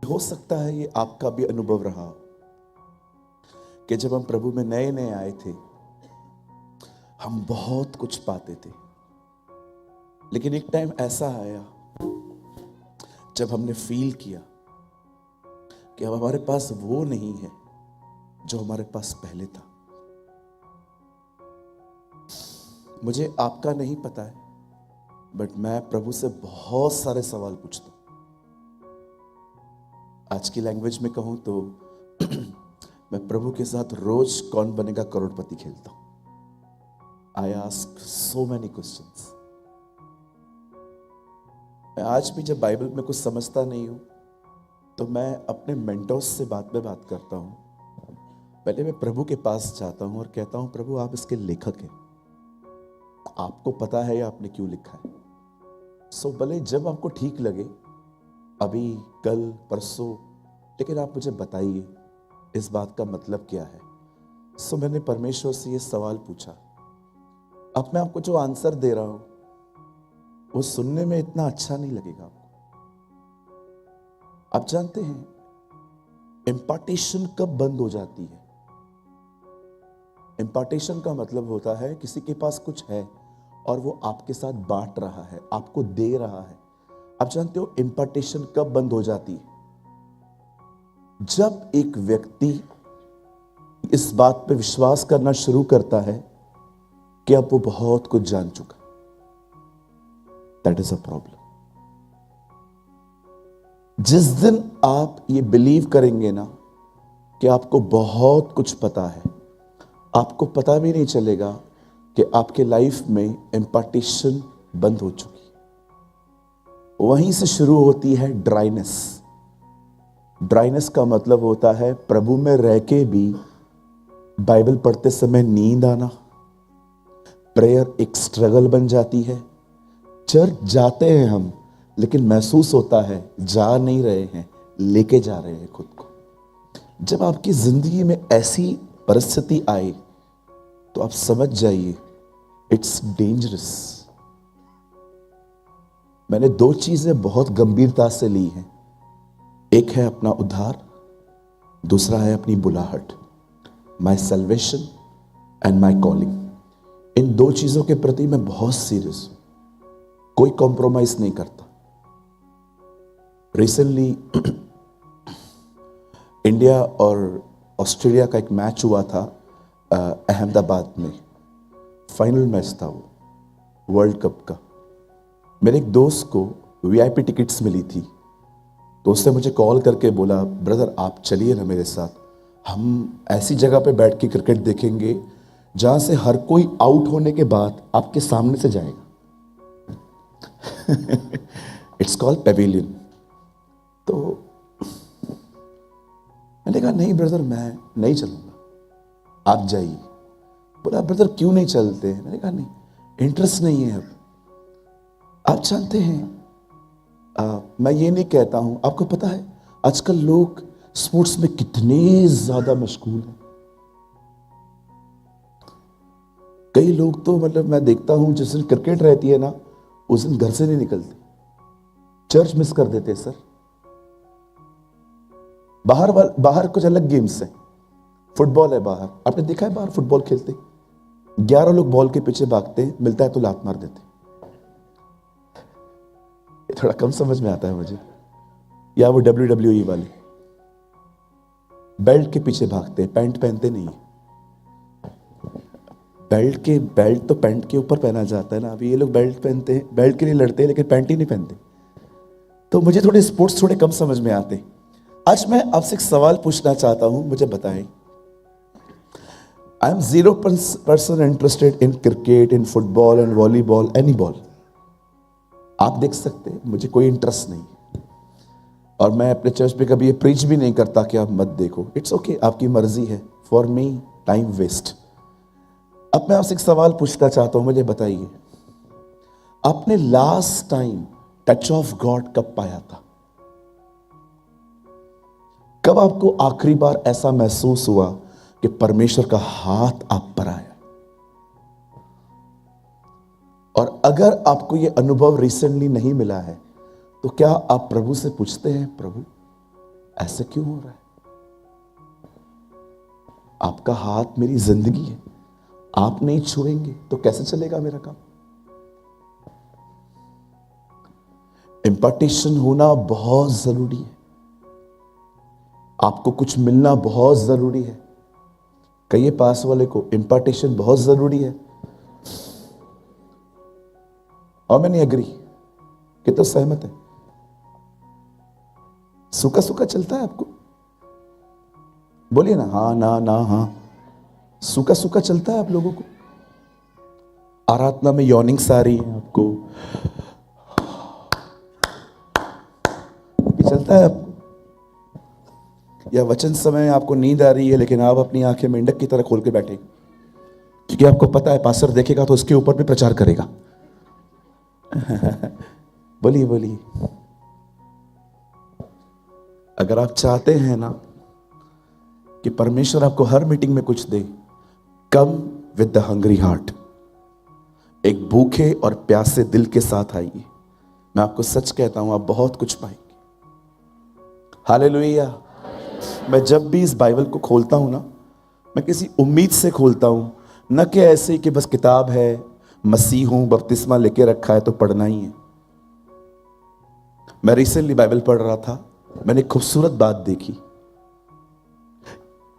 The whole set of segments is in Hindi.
हो सकता है ये आपका भी अनुभव रहा हो कि जब हम प्रभु में नए नए आए थे, हम बहुत कुछ पाते थे, लेकिन एक टाइम ऐसा आया जब हमने फील किया कि अब हमारे पास वो नहीं है जो हमारे पास पहले था। मुझे आपका नहीं पता है, बट मैं प्रभु से बहुत सारे सवाल पूछता हूं। आज की लैंग्वेज में कहूं तो मैं प्रभु के साथ रोज कौन बनेगा करोड़पति खेलता हूं। I ask so many questions. मैं आज भी जब बाइबल में कुछ समझता नहीं हूं तो मैं अपने मेंटोर्स से बात करता हूं। पहले मैं प्रभु के पास जाता हूं और कहता हूं, प्रभु आप इसके लेखक हैं, आपको पता है या आपने क्यों लिखा है। सो भले जब आपको ठीक लगे, अभी, कल, परसों, लेकिन आप मुझे बताइए इस बात का मतलब क्या है। सो मैंने परमेश्वर से ये सवाल पूछा। अब मैं आपको जो आंसर दे रहा हूं वो सुनने में इतना अच्छा नहीं लगेगा आपको। आप जानते हैं इम्पार्टेशन कब बंद हो जाती है? इम्पार्टेशन का मतलब होता है किसी के पास कुछ है और वो आपके साथ बांट रहा है, आपको दे रहा है। आप जानते हो इम्पार्टेशन कब बंद हो जाती है? जब एक व्यक्ति इस बात पे विश्वास करना शुरू करता है कि अब वो बहुत कुछ जान चुका। That is a problem. जिस दिन आप ये बिलीव करेंगे ना कि आपको बहुत कुछ पता है, आपको पता भी नहीं चलेगा कि आपके लाइफ में इम्पार्टेशन बंद हो चुकी। वहीं से शुरू होती है ड्राइनेस। ड्राइनेस का मतलब होता है प्रभु में रह के भी बाइबल पढ़ते समय नींद आना। प्रेयर एक स्ट्रगल बन जाती है। चर्च जाते हैं हम, लेकिन महसूस होता है जा नहीं रहे हैं, लेके जा रहे हैं खुद को। जब आपकी जिंदगी में ऐसी परिस्थिति आए तो आप समझ जाइए इट्स डेंजरस। मैंने दो चीजें बहुत गंभीरता से ली हैं। एक है अपना उद्धार, दूसरा है अपनी बुलाहट, माई सल्वेशन एंड माई कॉलिंग। इन दो चीजों के प्रति मैं बहुत सीरियस हूं, कोई कॉम्प्रोमाइज नहीं करता। रिसेंटली इंडिया और ऑस्ट्रेलिया का एक मैच हुआ था अहमदाबाद में। फाइनल मैच था वो वर्ल्ड कप का। मेरे एक दोस्त को वीआईपी टिकट्स मिली थी, तो उसने मुझे कॉल करके बोला, ब्रदर आप चलिए ना मेरे साथ, हम ऐसी जगह पे बैठ के क्रिकेट देखेंगे जहां से हर कोई आउट होने के बाद आपके सामने से जाएगा। It's called Pavilion. तो मैंने कहा नहीं ब्रदर मैं नहीं चलूंगा, आप जाइए। बोला ब्रदर क्यों नहीं चलते? मैंने कहा नहीं, इंटरेस्ट नहीं है अब। आप जानते हैं मैं ये नहीं कहता हूं, आपको पता है आजकल लोग स्पोर्ट्स में कितने ज्यादा मशगूल हैं। कई लोग तो मतलब मैं देखता हूं जिस दिन क्रिकेट रहती है ना, उस दिन घर से नहीं निकलते, चर्च मिस कर देते सर। बाहर कुछ अलग गेम्स हैं, फुटबॉल है बाहर, आपने देखा है बाहर फुटबॉल खेलते 11 लोग बॉल के पीछे भागते हैं, मिलता है तो लात मार देते। ये थोड़ा कम समझ में आता है मुझे। या वो WWE वाले बेल्ट के पीछे भागते हैं, पैंट पहनते नहीं। बेल्ट तो पैंट के ऊपर पहना जाता है ना। अभी ये लोग बेल्ट पहनते हैं, बेल्ट के लिए लड़ते हैं लेकिन पैंट ही नहीं पहनते। तो मुझे थोड़े स्पोर्ट्स थोड़े कम समझ में आते। आज मैं आपसे एक सवाल पूछना चाहता हूं, मुझे बताएं। I am 0% interested in cricket, in football and volleyball, any ball. आप देख सकते हैं मुझे कोई इंटरेस्ट नहीं, और मैं अपने चर्च पे कभी ये प्रीच भी नहीं करता कि आप मत देखो। इट्स ओके, आपकी मर्जी है। For me time waste. अब मैं आपसे एक सवाल पूछना चाहता हूं, मुझे बताइए आपने last time touch of God कब पाया था? कब आपको आखिरी बार ऐसा महसूस हुआ कि परमेश्वर का हाथ आप पर आया? और अगर आपको यह अनुभव रिसेंटली नहीं मिला है तो क्या आप प्रभु से पूछते हैं, प्रभु ऐसे क्यों हो रहा है? आपका हाथ मेरी जिंदगी है, आप नहीं छुएंगे तो कैसे चलेगा मेरा काम? इंपार्टेशन होना बहुत जरूरी है, आपको कुछ मिलना बहुत जरूरी है। कहिए पास वाले को, इंपार्टेशन बहुत जरूरी है। और मैंने एग्री कि तो सहमत है। सूखा सूखा चलता है आपको? बोलिए ना, हाँ ना ना हाँ। सूखा सूखा चलता है आप लोगों को? आराधना में यॉर्निंग्स आ रही है आपको, भी चलता है आपको? या वचन समय आपको नींद आ रही है लेकिन आप अपनी आंखें मेंढक की तरह खोल के बैठे, क्योंकि आपको पता है पास्टर देखेगा तो उसके ऊपर भी प्रचार करेगा। बोलिए बोलिए। अगर आप चाहते हैं ना कि परमेश्वर आपको हर मीटिंग में कुछ दे, come with the hungry heart, एक भूखे और प्यासे दिल के साथ आइए। मैं आपको सच कहता हूं, आप बहुत कुछ पाएंगे। हालेलुया। मैं जब भी इस बाइबल को खोलता हूं ना, मैं किसी उम्मीद से खोलता हूं, न कि ऐसे कि बस किताब है, मसीह हूं, बपतिस्मा लेके रखा है तो पढ़ना ही है। मैं रिसेंटली बाइबल पढ़ रहा था, मैंने एक खूबसूरत बात देखी।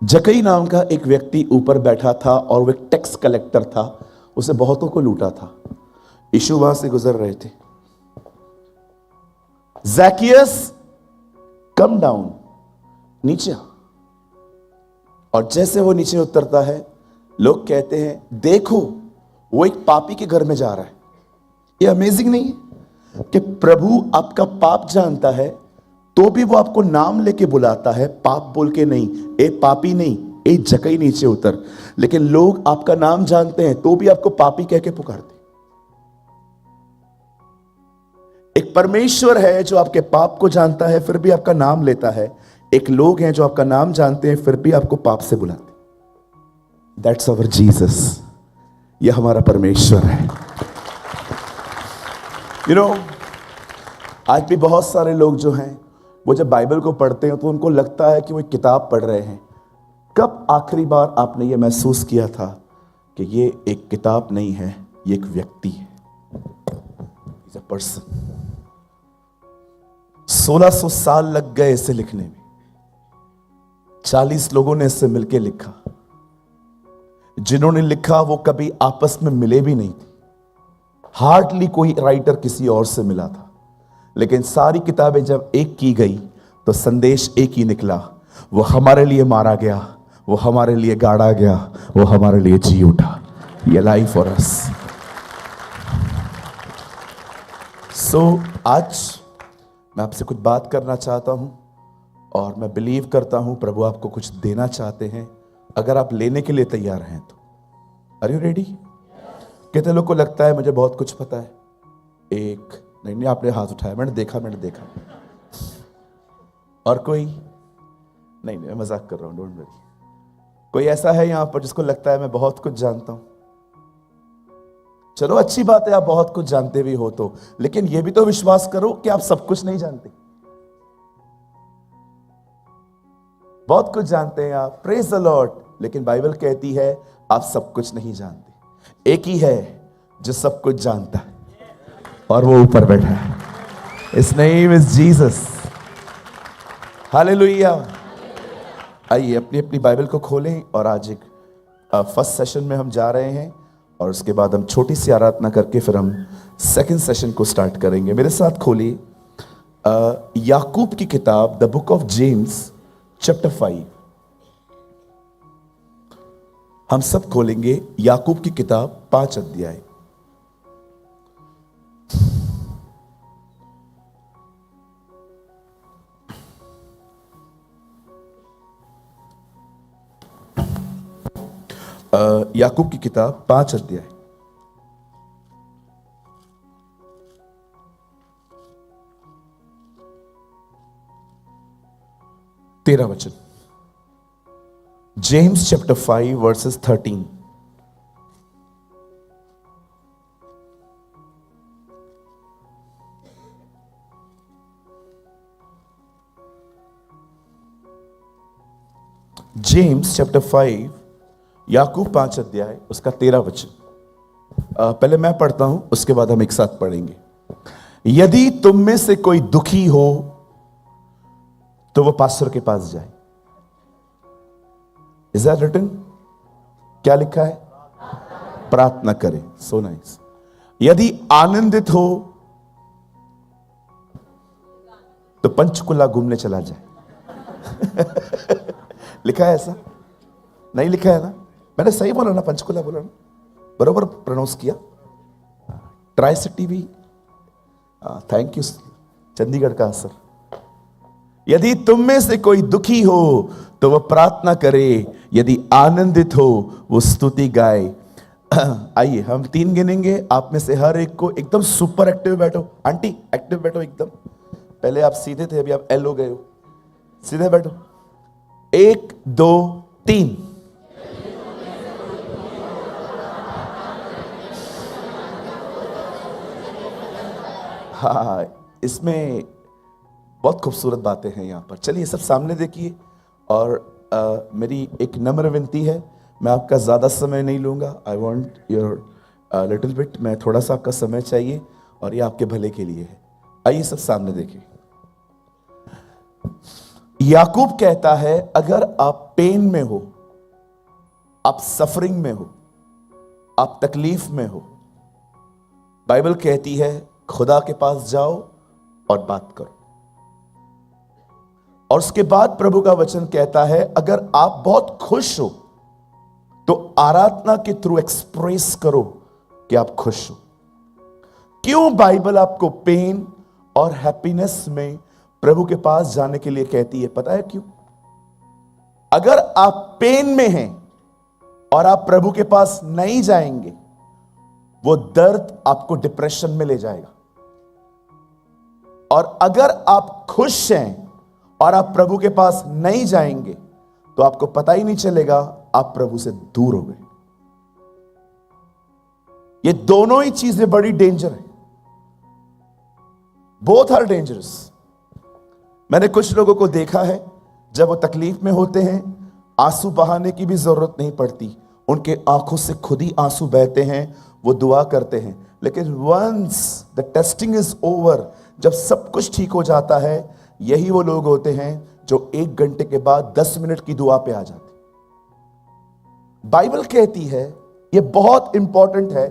जकई नाम का एक व्यक्ति ऊपर बैठा था और वो एक टैक्स कलेक्टर था, उसे बहुतों को लूटा था। यीशु वहां से गुजर रहे थे। ज़ैकियस कम डाउन, नीचे आ। और जैसे वो नीचे उतरता है, लोग कहते हैं देखो वो एक पापी के घर में जा रहा है। ये अमेजिंग नहीं है कि प्रभु आपका पाप जानता है तो भी वो आपको नाम लेके बुलाता है, पाप बोल के नहीं, ए पापी नहीं, ए जकई नीचे उतर। लेकिन लोग आपका नाम जानते हैं तो भी आपको पापी कह के पुकारते। एक परमेश्वर है जो आपके पाप को जानता है फिर भी आपका नाम लेता है। एक लोग हैं जो आपका नाम जानते हैं फिर भी आपको पाप से बुलाते। That's our Jesus. यह हमारा परमेश्वर है। यू नो, आज भी बहुत सारे लोग जो हैं वो जब बाइबल को पढ़ते हैं तो उनको लगता है कि वो एक किताब पढ़ रहे हैं। कब आखिरी बार आपने ये महसूस किया था कि ये एक किताब नहीं है, ये एक व्यक्ति है? Is a person. 1600 साल लग गए इसे लिखने में। 40 लोगों ने इससे मिलकर लिखा। जिन्होंने लिखा वो कभी आपस में मिले भी नहीं थे। हार्डली कोई राइटर किसी और से मिला था। लेकिन सारी किताबें जब एक की गई तो संदेश एक ही निकला। वो हमारे लिए मारा गया, वो हमारे लिए गाड़ा गया, वो हमारे लिए जी उठा। ये लाइफ फॉर अस। सो आज मैं आपसे कुछ बात करना चाहता हूं और मैं बिलीव करता हूं प्रभु आपको कुछ देना चाहते हैं, अगर आप लेने के लिए तैयार हैं तो। Are you ready? कितने लोग को लगता है मुझे बहुत कुछ पता है? एक नहीं नहीं, आपने हाथ उठाया, मैंने देखा। और कोई? नहीं मैं मजाक कर रहा हूं, डोंट वरी। कोई ऐसा है यहां पर जिसको लगता है मैं बहुत कुछ जानता हूं? चलो अच्छी बात है, आप बहुत कुछ जानते भी हो तो, लेकिन यह भी तो विश्वास करो कि आप सब कुछ नहीं जानते। बहुत कुछ जानते हैं आप, प्रेज द लॉर्ड, लेकिन बाइबल कहती है आप सब कुछ नहीं जानते। एक ही है जो सब कुछ जानता है और वो ऊपर बैठा है। His name is Jesus. Hallelujah. आइए अपनी अपनी बाइबल को खोलें और आज एक फर्स्ट सेशन में हम जा रहे हैं और उसके बाद हम छोटी सी आराधना करके फिर हम सेकंड सेशन को स्टार्ट करेंगे। मेरे साथ खोलिए याकूब की किताब, the book of James chapter 5। हम सब खोलेंगे याकूब की किताब 5 अध्याय। याकूब की किताब 5 अध्याय। तेरह वचन। James chapter 5 versus 13। James chapter 5, याकूब 5 अध्याय उसका 13 वचन। पहले मैं पढ़ता हूं, उसके बाद हम एक साथ पढ़ेंगे। यदि तुम में से कोई दुखी हो तो वो पास्टर के पास जाए। Is that written? क्या लिखा है? प्रार्थना करे। So nice. यदि आनंदित हो तो पंचकुला घूमने चला जाए। लिखा है ऐसा? नहीं लिखा है ना? मैंने सही बोला ना? पंचकुला बोला ना? बरोबर प्रोनाउंस किया। ट्राई सिटी भी। थैंक यू चंडीगढ़ का असर। यदि तुम में से कोई दुखी हो तो वह प्रार्थना करे, यदि आनंदित हो वो स्तुति गाए। आइए हम 3 गिनेंगे, आप में से हर एक को एकदम सुपर एक्टिव बैठो। आंटी एक्टिव बैठो एकदम। पहले आप सीधे थे, अभी आप एल हो गए हो। सीधे बैठो। 1 2 3। हाँ, इसमें बहुत खूबसूरत बातें हैं यहाँ पर। चलिए सब सामने देखिए। और मेरी एक नम्र विनती है, मैं आपका ज़्यादा समय नहीं लूँगा। I want your little bit. मैं थोड़ा सा आपका समय चाहिए और ये आपके भले के लिए है। आइए सब सामने देखिए। याकूब कहता है अगर आप पेन में हो, आप सफरिंग में हो, आप तकलीफ में हो, बाइबल कहती है खुदा के पास जाओ और बात करो। और उसके बाद प्रभु का वचन कहता है अगर आप बहुत खुश हो तो आराधना के थ्रू एक्सप्रेस करो कि आप खुश हो। क्यों बाइबल आपको पेन और हैप्पीनेस में प्रभु के पास जाने के लिए कहती है? पता है क्यों? अगर आप पेन में हैं और आप प्रभु के पास नहीं जाएंगे, वो दर्द आपको डिप्रेशन में ले जाएगा। और अगर आप खुश हैं और आप प्रभु के पास नहीं जाएंगे तो आपको पता ही नहीं चलेगा आप प्रभु से दूर हो गए। ये दोनों ही चीजें बड़ी डेंजर है। Both are dangerous. मैंने कुछ लोगों को देखा है, जब वो तकलीफ में होते हैं आंसू बहाने की भी जरूरत नहीं पड़ती, उनके आंखों से खुद ही आंसू बहते हैं, वो दुआ करते हैं। लेकिन once the testing is over, जब सब कुछ ठीक हो जाता है, यही वो लोग होते हैं जो 1 घंटे के बाद 10 मिनट की दुआ पे आ जाते। बाइबल कहती है, ये बहुत इंपॉर्टेंट है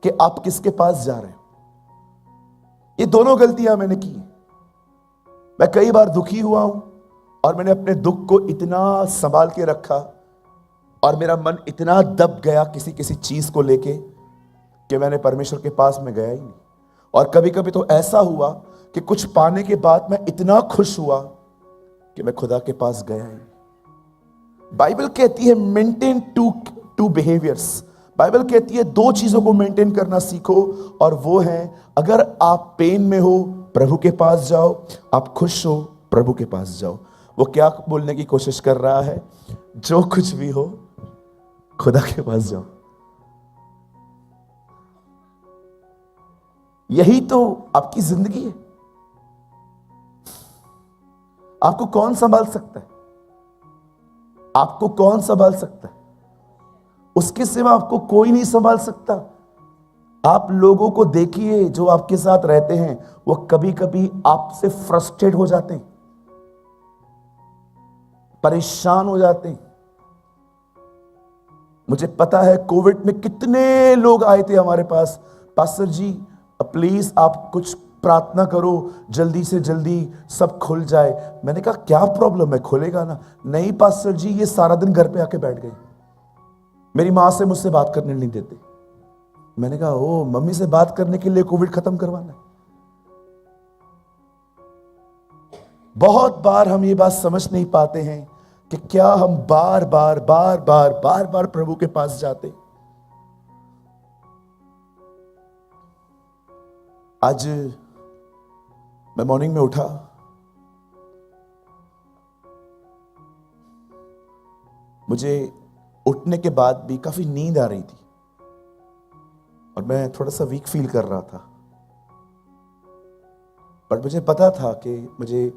कि आप किसके पास जा रहे हो। ये दोनों गलतियां मैंने की। मैं कई बार दुखी हुआ हूं और मैंने अपने दुख को इतना संभाल के रखा और मेरा मन इतना दब गया किसी किसी चीज को लेके कि मैंने परमेश्वर के पास में गया ही नहीं। और कभी कभी तो ऐसा हुआ कि कुछ पाने के बाद मैं इतना खुश हुआ कि मैं खुदा के पास गया ही नहीं। बाइबल कहती है मेंटेन टू बिहेवियर्स। बाइबल कहती है 2 चीजों को मेंटेन करना सीखो, और वो है अगर आप पेन में हो प्रभु के पास जाओ, आप खुश हो प्रभु के पास जाओ। वो क्या बोलने की कोशिश कर रहा है? जो कुछ भी हो खुदा के पास जाओ। यही तो आपकी जिंदगी है। आपको कौन संभाल सकता है? आपको कौन संभाल सकता है? उसके सिवा आपको कोई नहीं संभाल सकता। आप लोगों को देखिए जो आपके साथ रहते हैं, वो कभी कभी आपसे फ्रस्ट्रेट हो जाते हैं, परेशान हो जाते हैं। मुझे पता है कोविड में कितने लोग आए थे हमारे पास, पास्टर जी प्लीज आप कुछ प्रार्थना करो, जल्दी से जल्दी सब खुल जाए। मैंने कहा क्या प्रॉब्लम है, खुलेगा ना? नहीं पास्टर जी, ये सारा दिन घर पे आके बैठ गए, मेरी मां से मुझसे बात करने नहीं देते। मैंने कहा ओ, मम्मी से बात करने के लिए कोविड खत्म करवाना है? बहुत बार हम ये बात समझ नहीं पाते हैं कि क्या हम बार बार बार बार बार बार प्रभु के पास जाते। आज मैं मॉर्निंग में उठा, मुझे उठने के बाद भी काफी नींद आ रही थी और मैं थोड़ा सा वीक फील कर रहा था, पर मुझे पता था कि मुझे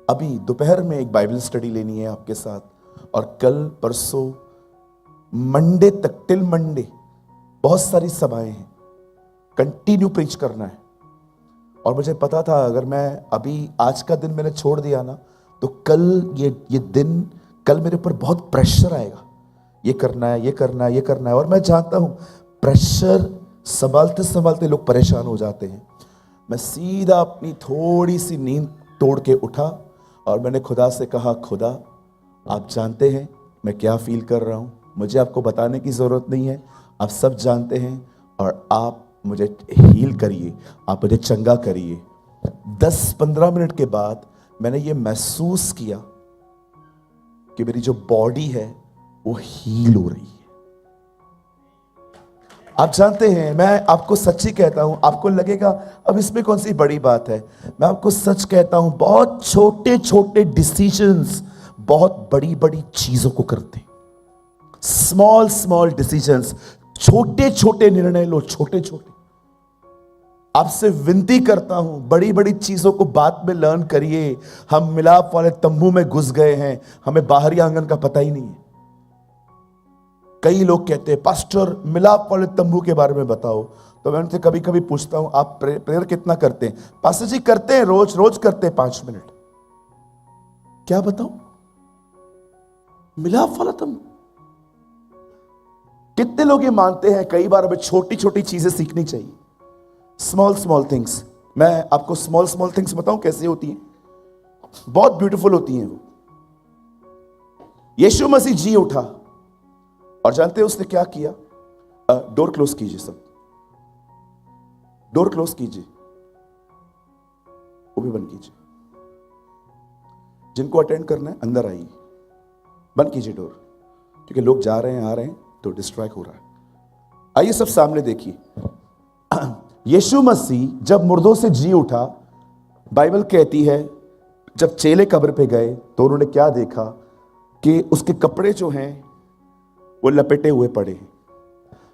अभी दोपहर में एक बाइबल स्टडी लेनी है आपके साथ, और कल परसों मंडे तक, टिल मंडे बहुत सारी सभाएं हैं, कंटिन्यू प्रीच करना है। और मुझे पता था अगर मैं अभी आज का दिन मैंने छोड़ दिया ना, तो कल ये दिन, कल मेरे ऊपर बहुत प्रेशर आएगा, ये करना है, ये करना है, ये करना है। और मैं जानता हूं प्रेशर संभालते संभालते लोग परेशान हो जाते हैं। मैं सीधा अपनी थोड़ी सी नींद तोड़ के उठा और मैंने खुदा से कहा, खुदा आप जानते हैं मैं क्या फील कर रहा हूं, मुझे आपको बताने की जरूरत नहीं है, आप सब जानते हैं, और आप मुझे हील करिए, आप मुझे चंगा करिए। 10-15 मिनट के बाद मैंने ये महसूस किया कि मेरी जो बॉडी है वो हील हो रही है। आप जानते हैं, मैं आपको सच्ची कहता हूं, आपको लगेगा अब इसमें कौन सी बड़ी बात है, मैं आपको सच कहता हूं, बहुत छोटे छोटे डिसीजंस बहुत बड़ी बड़ी चीजों को करते हैं। स्मॉल स्मॉल डिसीजंस, छोटे छोटे निर्णय लो, छोटे छोटे। आपसे विनती करता हूं, बड़ी बड़ी चीजों को बाद में लर्न करिए। हम मिलाप वाले तंबू में घुस गए हैं, हमें बाहरी आंगन का पता ही नहीं है। कई लोग कहते हैं पास्टर मिलाप वाले तंबू के बारे में बताओ, तो मैं उनसे कभी कभी पूछता हूं आप प्रेयर कितना करते हैं? पास्टर जी करते हैं, रोज रोज करते हैं 5 मिनट। क्या बताऊं? मिलाप वाला तंबू। कितने लोग ये मानते हैं कई बार हमें छोटी छोटी चीजें सीखनी चाहिए, स्मॉल स्मॉल थिंग्स। मैं आपको स्मॉल स्मॉल थिंग्स बताऊं कैसे होती हैं, बहुत ब्यूटीफुल होती हैं वो। यीशु मसीह जी उठा और जानते हैं उसने क्या किया? डोर क्लोज कीजिए, सब डोर क्लोज कीजिए, वो भी बंद कीजिए। जिनको अटेंड करना है अंदर आइए, बंद कीजिए डोर, क्योंकि लोग जा रहे हैं आ रहे हैं तो डिस्ट्रैक्ट हो रहा है। आइए सब सामने देखिए। यीशु मसीह जब मुर्दों से जी उठा, बाइबल कहती है जब चेले कब्र पे गए तो उन्होंने क्या देखा कि उसके कपड़े जो हैं वो लपेटे हुए पड़े हैं।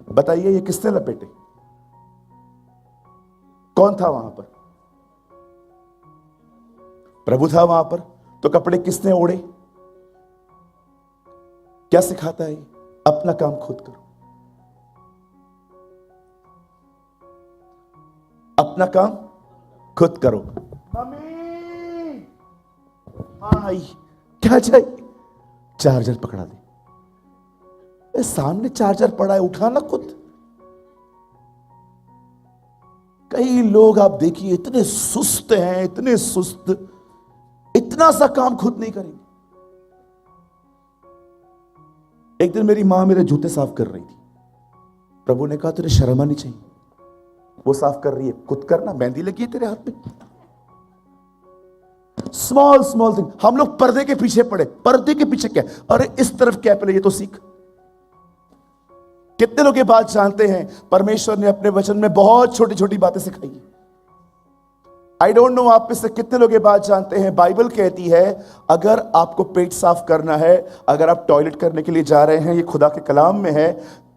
बताइए ये किसने लपेटे? कौन था वहां पर? प्रभु था वहां पर। तो कपड़े किसने ओढ़े? क्या सिखाता है? अपना काम खुद करो, अपना काम खुद करो। मम्मी हाँ आई, क्या चाहिए? चार्जर पकड़ा दे। सामने चार्जर पड़ा है, उठाना खुद। कई लोग आप देखिए इतने सुस्त हैं, इतने सुस्त, इतना सा काम खुद नहीं करेंगे। एक दिन मेरी मां मेरे जूते साफ कर रही थी, प्रभु ने कहा तुझे शर्म आनी चाहिए, वो साफ कर रही है, खुद करना, मेहंदी लगी है तेरे हाथ पे। Small small thing. हम लोग पर्दे के पीछे पड़े, पर्दे के पीछे क्या? अरे इस तरफ क्या, पहले ये तो सीख। कितने लोग ये बात जानते हैं परमेश्वर ने अपने वचन में बहुत छोटी छोटी बातें सिखाई है। आई डोंट नो आप में से कितने लोग ये बात जानते हैं, बाइबल कहती है अगर आपको पेट साफ करना है, अगर आप टॉयलेट करने के लिए जा रहे हैं, ये खुदा के कलाम में है,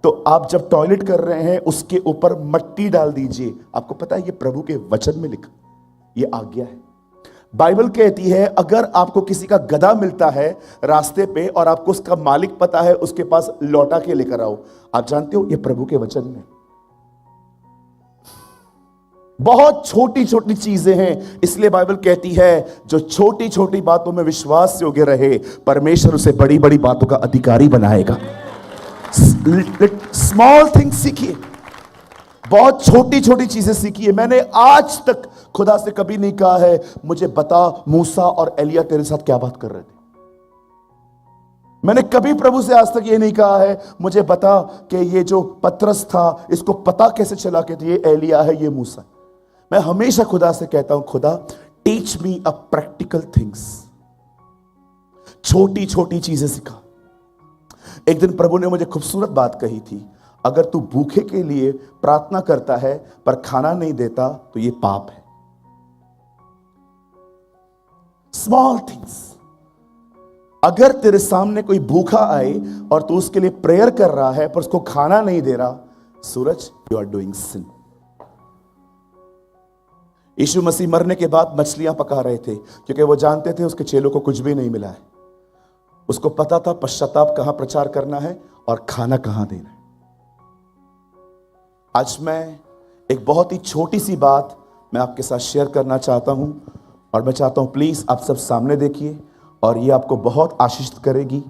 तो आप जब टॉयलेट कर रहे हैं उसके ऊपर मिट्टी डाल दीजिए। आपको पता है ये प्रभु के वचन में लिखा, ये आज्ञा है। बाइबल कहती है अगर आपको किसी का गधा मिलता है रास्ते पे और आपको उसका मालिक पता है, उसके पास लौटा के लेकर आओ। आप जानते हो ये प्रभु के वचन में। बहुत छोटी छोटी चीजें हैं, इसलिए बाइबल कहती है जो छोटी छोटी बातों में विश्वास योग्य रहे, परमेश्वर उसे बड़ी बड़ी बातों का अधिकारी बनाएगा। स्मॉल थिंग्स सीखिए, बहुत छोटी छोटी चीजें सीखिए। मैंने आज तक खुदा से कभी नहीं कहा है मुझे बता मूसा और एलिया तेरे साथ क्या बात कर रहे थे। मैंने कभी प्रभु से आज तक ये नहीं कहा है मुझे बता कि ये जो पतरस था इसको पता कैसे चला कि ये एलिया है, ये मूसा। मैं हमेशा खुदा से कहता हूं खुदा teach me a practical things, छोटी छोटी चीजें सिखा। एक दिन प्रभु ने मुझे खूबसूरत बात कही थी, अगर तू भूखे के लिए प्रार्थना करता है पर खाना नहीं देता तो ये पाप है। Small things. अगर तेरे सामने कोई भूखा आए और तू उसके लिए प्रेयर कर रहा है पर उसको खाना नहीं दे रहा, सूरज यू आर डूइंग सिन। यीशु मसीह मरने के बाद मछलियां पका रहे थे क्योंकि वो जानते थे उसके चेलों को कुछ भी नहीं मिला है। उसको पता था पश्चाताप कहां प्रचार करना है और खाना कहां देना है। आज मैं एक बहुत ही छोटी सी बात मैं आपके साथ शेयर करना चाहता हूं, और मैं चाहता हूं प्लीज आप सब सामने देखिए और ये आपको बहुत आशीषित करेगी।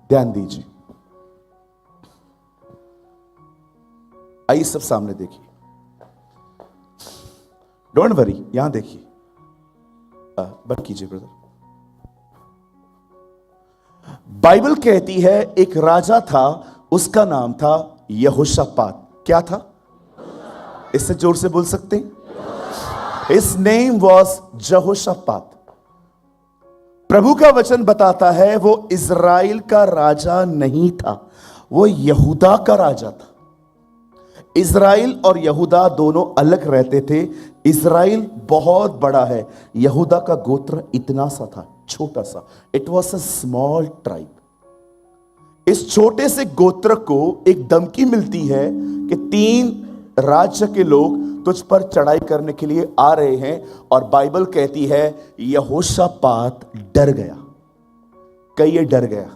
ध्यान दीजिए, आइए सब सामने देखिए, डोंट वरी, यहां देखिए, बंद कीजिए ब्रदर। बाइबल कहती है एक राजा था, उसका नाम था यहोशापात। क्या था? इससे जोर से बोल सकते हैं? His name was Jehoshaphat। प्रभु का वचन बताता है वो इज़राइल का राजा नहीं था, वो यहूदा का राजा था। इज़राइल और यहूदा दोनों अलग रहते थे। इज़राइल बहुत बड़ा है, यहूदा का गोत्र इतना सा था, छोटा सा। It was a small tribe. इस छोटे से गोत्र को एक धमकी मिलती है कि 3 राज्य के लोग तुझ पर चढ़ाई करने के लिए आ रहे हैं, और बाइबल कहती है यहोशापात डर गया। कहीं ये डर गया?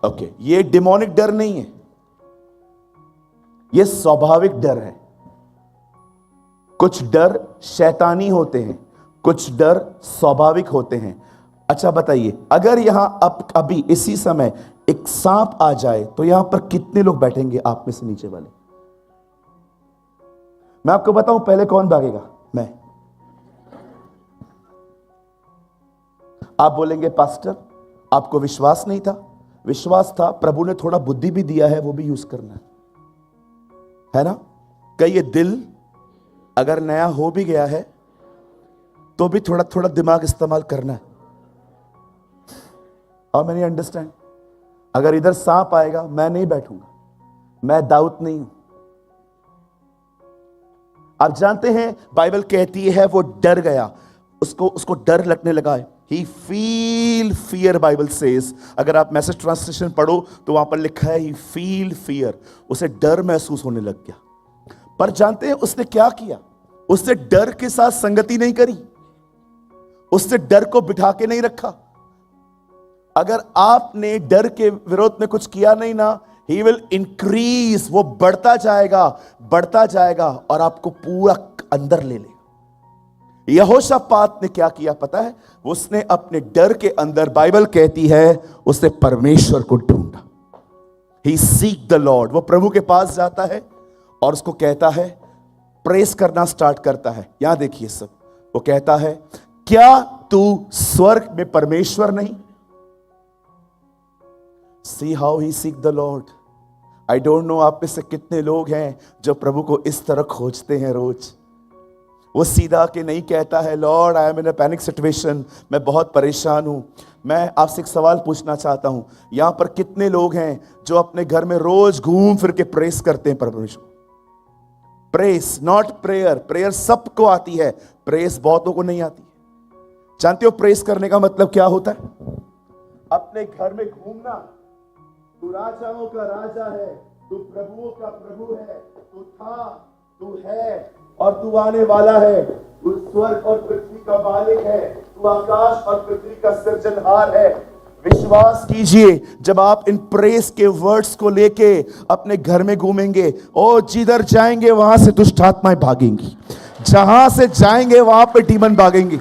ओके, ये डिमोनिक डर नहीं है, ये स्वाभाविक डर है। कुछ डर शैतानी होते हैं, कुछ डर स्वाभाविक होते हैं। अच्छा बताइए, अगर यहां अब अभी इसी समय एक सांप आ जाए तो यहां पर कितने लोग बैठेंगे आप में से नीचे वाले? मैं आपको बताऊं पहले कौन भागेगा? मैं। आप बोलेंगे पास्टर आपको विश्वास नहीं था। विश्वास था, प्रभु ने थोड़ा बुद्धि भी दिया है, वो भी यूज करना है ना। कई ये दिल अगर नया हो भी गया है तो भी थोड़ा थोड़ा दिमाग इस्तेमाल करना है। और मैंने अंडरस्टैंड, अगर इधर सांप आएगा मैं नहीं बैठूंगा, मैं दाऊद नहीं हूं। आप जानते हैं बाइबल कहती है वो डर गया, उसको डर लगने लगा है। ही फील फियर, बाइबल सेज। अगर आप मैसेज ट्रांसलेशन पढ़ो तो वहां पर लिखा है ही फील फियर, उसे डर महसूस होने लग गया। पर जानते हैं उसने क्या किया? उसने डर के साथ संगति नहीं करी, उसने डर को बिठा के नहीं रखा। अगर आपने डर के विरोध में कुछ किया नहीं ना, He will increase, वो बढ़ता जाएगा और आपको पूरा अंदर ले लेगा। यहोशापात ने क्या किया पता है? उसने अपने डर के अंदर, बाइबल कहती है उसने परमेश्वर को ढूंढा। He seek the Lord, वो प्रभु के पास जाता है और उसको कहता है, प्रेस करना स्टार्ट करता है। यहां देखिए सब, वो कहता है क्या तू स्वर्ग में परमेश्वर नहीं? See how he seek the Lord। I don't know आप में से कितने लोग हैं जो प्रभु को इस तरह खोजते हैं रोज। वो सीधा के नहीं कहता है Lord I am in a panic situation, मैं बहुत परेशान हूं। मैं आपसे एक सवाल पूछना चाहता हूं, यहां पर कितने लोग हैं जो अपने घर में रोज घूम फिर के प्रेस करते हैं परमेश्वर? Press not prayer. प्रेयर सबको आती है, प्रेस बहुतों को नहीं आती है। जानते हो प्रेस करने का मतलब क्या होता है? अपने घर में घूमना। तू राजाओं का राजा है, तू प्रभुओं का प्रभु है, तू था, तू है और तू आने वाला है। तू स्वर्ग और पृथ्वी का मालिक है, तू आकाश और पृथ्वी का सृजनहार है। विश्वास कीजिए, जब आप इन प्रेस के वर्ड्स को लेके अपने घर में घूमेंगे, ओ जिधर जाएंगे वहां से दुष्ट आत्माएं भागेंगी, जहां से जाएंगे वहां पे डीमन भागेंगे।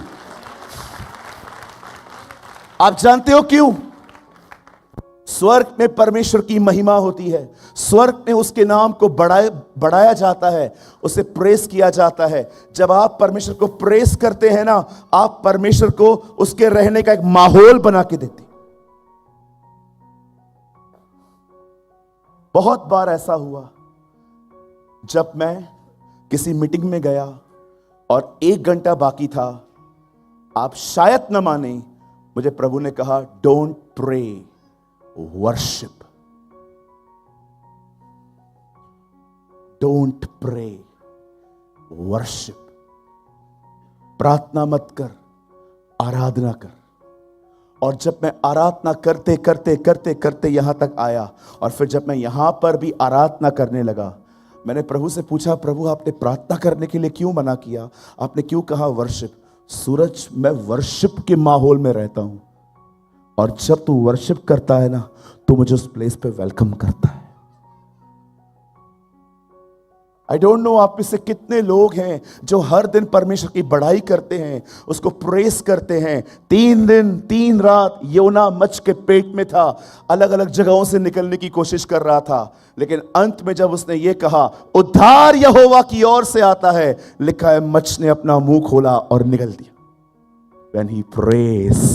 आप जानते हो क्यों? स्वर्ग में परमेश्वर की महिमा होती है, स्वर्ग में उसके नाम को बढ़ाया जाता है, उसे प्रेस किया जाता है। जब आप परमेश्वर को प्रेस करते हैं ना, आप परमेश्वर को उसके रहने का एक माहौल बना के देते। बहुत बार ऐसा हुआ जब मैं किसी मीटिंग में गया और 1 घंटा बाकी था। आप शायद न माने, मुझे प्रभु ने कहा don't pray, worship. Don't pray, worship. प्रार्थना मत कर, आराधना कर। और जब मैं आराधना करते करते करते करते यहां तक आया, और फिर जब मैं यहां पर भी आराधना करने लगा, मैंने प्रभु से पूछा, प्रभु आपने प्रार्थना करने के लिए क्यों मना किया? आपने क्यों कहा वर्शिप? सूरज, मैं वर्शिप के माहौल में रहता हूं। और जब तू वर्शिप करता है ना, तो मुझे उस प्लेस पे वेलकम करता है। आई डोंट नो आप में से कितने लोग हैं जो हर दिन परमेश्वर की बड़ाई करते हैं, उसको प्रेस करते हैं। 3 दिन 3 रात योना मच्छ के पेट में था, अलग अलग जगहों से निकलने की कोशिश कर रहा था, लेकिन अंत में जब उसने ये कहा उद्धार यहोवा की ओर से आता है, लिखा है मच्छ ने अपना मुंह खोला और निकल दिया। When he prays,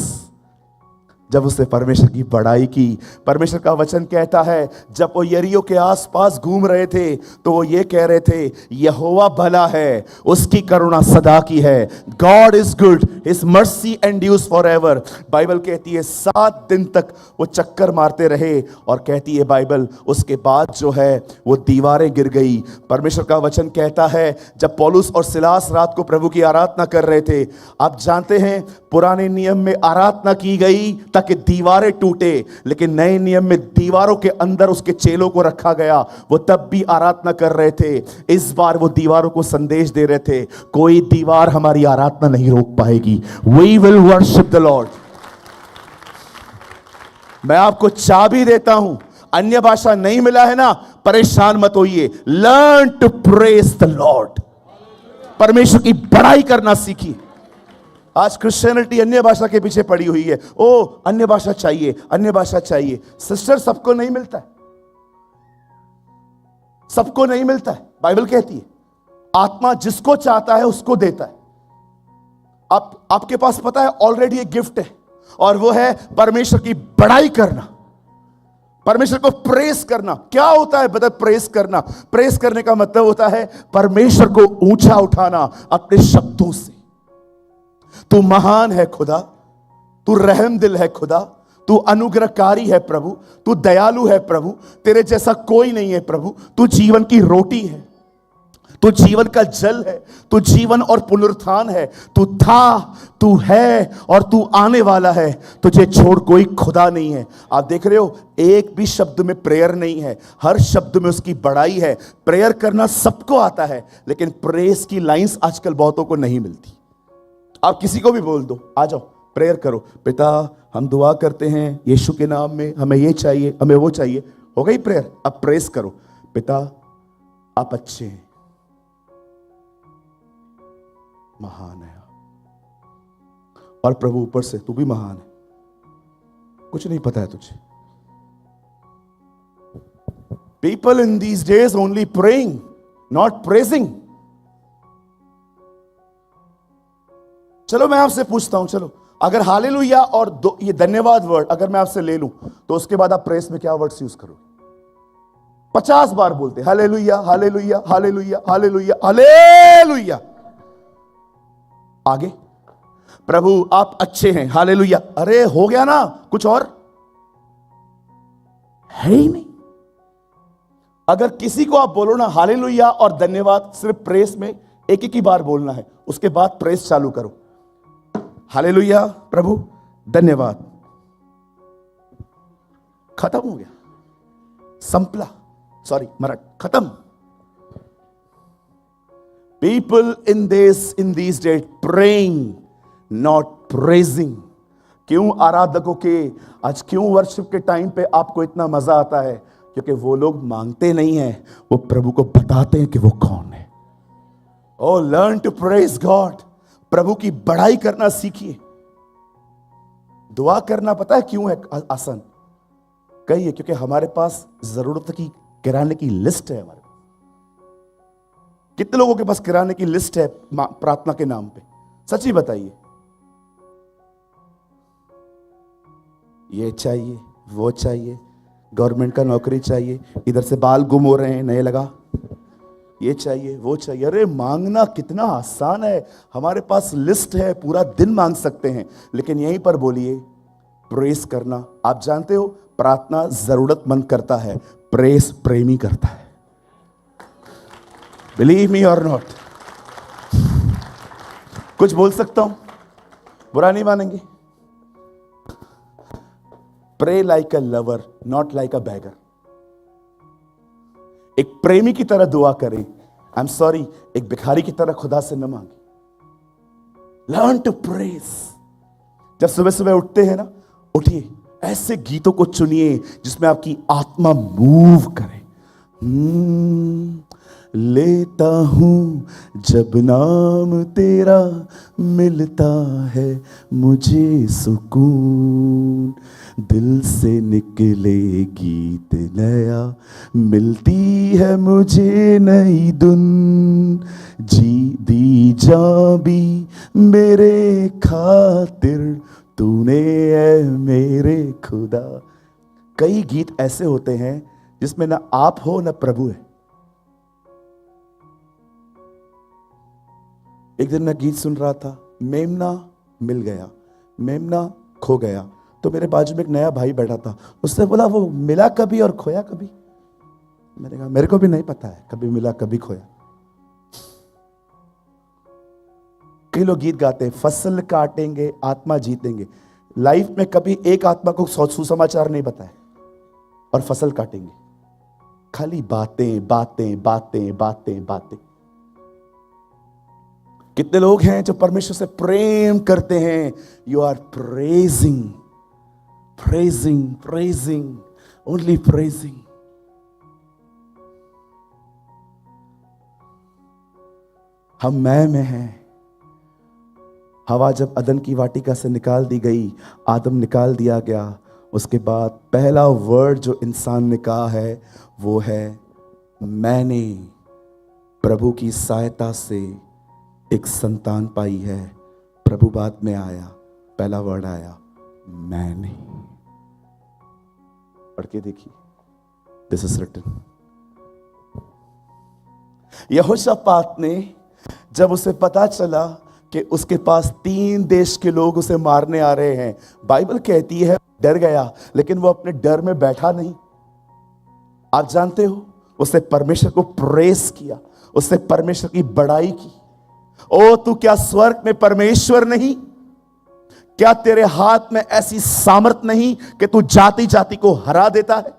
जब उसने परमेश्वर की बड़ाई की। परमेश्वर का वचन कहता है जब वो यरीहो के आसपास घूम रहे थे तो वो ये कह रहे थे यहोवा भला है, उसकी करुणा सदा की है। God is good, his mercy endures forever. Bible कहती है 7 दिन तक वो चक्कर मारते रहे, और कहती है बाइबल उसके बाद जो है वो दीवारें गिर गई। परमेश्वर का वचन कहता है जब पौलुस और सिलास रात को प्रभु की आराधना कर रहे थे, आप जानते हैं पुराने नियम में आराधना की गई ताकि दीवारें टूटे, लेकिन नए नियम में दीवारों के अंदर उसके चेलों को रखा गया। वो तब भी आराधना कर रहे थे, इस बार वो दीवारों को संदेश दे रहे थे कोई दीवार हमारी आराधना नहीं रोक पाएगी। We will worship the Lord. मैं आपको चाबी देता हूं, अन्य भाषा नहीं मिला है ना, परेशान मत होइए। Learn to praise the Lord. परमेश्वर की बड़ाई करना सीखिए। आज क्रिश्चियनिटी अन्य भाषा के पीछे पड़ी हुई है। ओ अन्य भाषा चाहिए, अन्य भाषा चाहिए। सिस्टर सबको नहीं मिलता है, सबको नहीं मिलता है। बाइबल कहती है आत्मा जिसको चाहता है उसको देता है। आपके पास पता है ऑलरेडी एक गिफ्ट है, और वो है परमेश्वर की बड़ाई करना, परमेश्वर को प्रेस करना। क्या होता है बता प्रेस करना? प्रेस करने का मतलब होता है परमेश्वर को ऊंचा उठाना अपने शब्दों से। तू महान है खुदा, तू रहम दिल है खुदा, तू अनुग्रहकारी है प्रभु, तू दयालु है प्रभु, तेरे जैसा कोई नहीं है प्रभु, तू जीवन की रोटी है, तू जीवन का जल है, तू जीवन और पुनरुत्थान है, तू था, तू है और तू आने वाला है, तुझे छोड़ कोई खुदा नहीं है। आप देख रहे हो एक भी शब्द में प्रेयर नहीं है, हर शब्द में उसकी बड़ाई है। प्रेयर करना सबको आता है, लेकिन प्रेस की लाइंस आजकल बहुतों को नहीं मिलती। आप किसी को भी बोल दो आ जाओ प्रेयर करो, पिता हम दुआ करते हैं यीशु के नाम में, हमें ये चाहिए, हमें वो चाहिए, हो गई प्रेयर। अब प्रेस करो, पिता आप अच्छे हैं, महान है आप, और प्रभु ऊपर से तू भी महान है, कुछ नहीं पता है तुझे। People in these days only praying not praising. चलो मैं आपसे पूछता हूं, चलो अगर हालेलुया और ये धन्यवाद वर्ड अगर मैं आपसे ले लूं तो उसके बाद आप प्रेस में क्या वर्ड्स यूज करोगे? 50 बार बोलते hallelujah hallelujah hallelujah hallelujah hallelujah. आगे प्रभु आप अच्छे हैं हालेलुया। अरे हो गया ना, कुछ और है ही नहीं। अगर किसी को आप बोलो ना हालेलुया और धन्यवाद सिर्फ प्रेस में एक ही बार बोलना है, उसके बाद प्रेस चालू करो। हालेलुया प्रभु धन्यवाद, खत्म हो गया, संपला, सॉरी मराठ खत्म। People in these days praying not praising. क्यों आराधकों के आज क्यों वर्शिप के टाइम पे आपको इतना मजा आता है? क्योंकि वो लोग मांगते नहीं है, वो प्रभु को बताते हैं कि वो कौन है। ओ लर्न टू प्रेज गॉड। प्रभु की बड़ाई करना सीखिए। दुआ करना पता है क्यों है आसान? कहिए क्योंकि हमारे पास जरूरत की किराने की लिस्ट है। हमारे कितने लोगों के पास किराने की लिस्ट है प्रार्थना के नाम पे? सच्ची बताइए। ये चाहिए, वो चाहिए, गवर्नमेंट का नौकरी चाहिए, इधर से बाल गुम हो रहे हैं नए लगा, ये चाहिए वो चाहिए। अरे मांगना कितना आसान है, हमारे पास लिस्ट है, पूरा दिन मांग सकते हैं। लेकिन यहीं पर बोलिए प्रेस करना। आप जानते हो प्रार्थना जरूरतमंद करता है, प्रेस प्रेमी करता है। बिलीव मी और नॉट। कुछ बोल सकता हूं, बुरा नहीं मानेंगे। Pray like a lover not like a beggar. एक प्रेमी की तरह दुआ करें, आई एम सॉरी, एक भिखारी की तरह खुदा से न मांगे। Learn to praise. जब सुबह सुबह उठते हैं ना उठिए, ऐसे गीतों को चुनिए जिसमें आपकी आत्मा मूव करे। लेता हूँ जब नाम तेरा, मिलता है मुझे सुकून। दिल से निकले गीत नया, मिलती है मुझे नई धुन। जी दी जा भी मेरे खातिर, तूने है मेरे खुदा। कई गीत ऐसे होते हैं जिसमें ना आप हो ना प्रभु है। एक दिन मैं गीत सुन रहा था, मेमना मिल गया, मेमना खो गया। तो मेरे बाजू में एक नया भाई बैठा था, उसने बोला वो मिला कभी और खोया कभी। मैंने कहा मेरे को भी नहीं पता है, कभी मिला कभी खोया। कई लोग गीत गाते हैं, फसल काटेंगे आत्मा जीतेंगे। लाइफ में कभी एक आत्मा को सुसमाचार नहीं बताया और फसल काटेंगे। खाली बातें बातें बातें बातें बातें। कितने लोग हैं जो परमेश्वर से प्रेम करते हैं? You are praising praising praising, only praising. हम मैं में हैं। हवा जब अदन की वाटिका से निकाल दी गई, आदम निकाल दिया गया, उसके बाद पहला वर्ड जो इंसान ने कहा है वो है मैंने प्रभु की सहायता से एक संतान पाई है। प्रभु बाद में आया, पहला वर्ड आया मैंने। पढ़ के देखिए, दिस इज रिटन। यहोशापात ने, जब उसे पता चला कि उसके पास 3 देश के लोग उसे मारने आ रहे हैं, बाइबल कहती है डर गया, लेकिन वो अपने डर में बैठा नहीं। आप जानते हो, उसने परमेश्वर को प्रेस किया, उसने परमेश्वर की बड़ाई की। ओ तू क्या स्वर्ग में परमेश्वर नहीं? क्या तेरे हाथ में ऐसी सामर्थ नहीं कि तू जाति जाति को हरा देता है?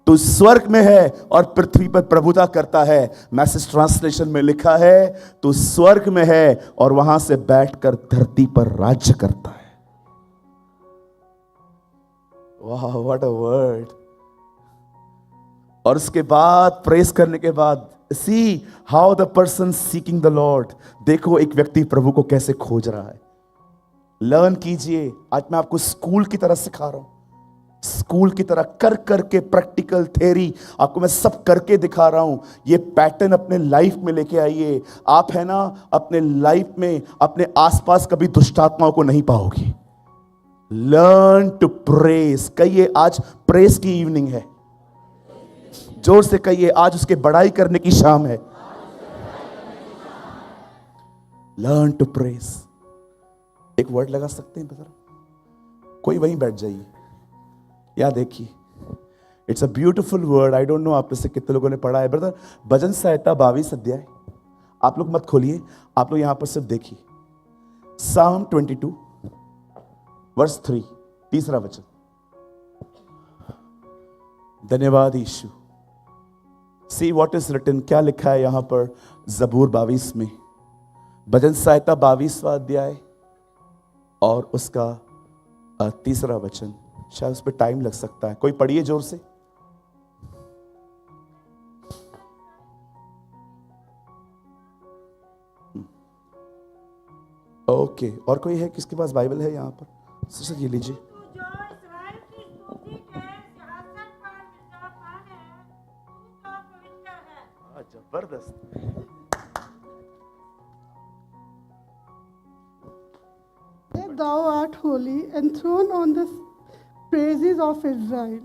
तू स्वर्ग में है और पृथ्वी पर प्रभुता करता है। मैसेज ट्रांसलेशन में लिखा है तू स्वर्ग में है और वहां से बैठकर धरती पर राज्य करता है। वाह, व्हाट अ वर्ड। और उसके बाद प्रेस करने के बाद, see how the person seeking the Lord. देखो एक व्यक्ति प्रभु को कैसे खोज रहा है। लर्न कीजिए। आज मैं आपको स्कूल की तरह सिखा रहा हूं, स्कूल की तरह कर करके प्रैक्टिकल थ्योरी आपको मैं सब करके दिखा रहा हूं। ये पैटर्न अपने लाइफ में लेके आइए। आप है ना, अपने लाइफ में अपने आसपास कभी दुष्टात्माओं को नहीं पाओगे। Learn to praise. कहिए आज प्रेस की इवनिंग है। जोर से कहिए आज उसके बड़ाई करने की शाम है। Learn to praise. एक वर्ड लगा सकते हैं ब्रदर? कोई वहीं बैठ जाइए। या देखिए, it's a beautiful word. I don't know आप में से कितने लोगों ने पढ़ा है ब्रदर। भजन संहिता 22 अध्याय। आप लोग मत खोलिए, आप लोग यहां पर सिर्फ देखिए। साम 22 वर्स 3, तीसरा वचन। धन्यवाद Yeshu. See what is written. क्या लिखा है यहां पर जबूर 22 में? भजन संहिता 22वां अध्याय और उसका तीसरा वचन। शायद उस पर टाइम लग सकता है, कोई पढ़िए जोर से। ओके, और कोई है किसके पास बाइबल है यहां पर? सिस्टर ये लीजिए। जबरदस्त। Thou art holy, enthroned on the praises of Israel.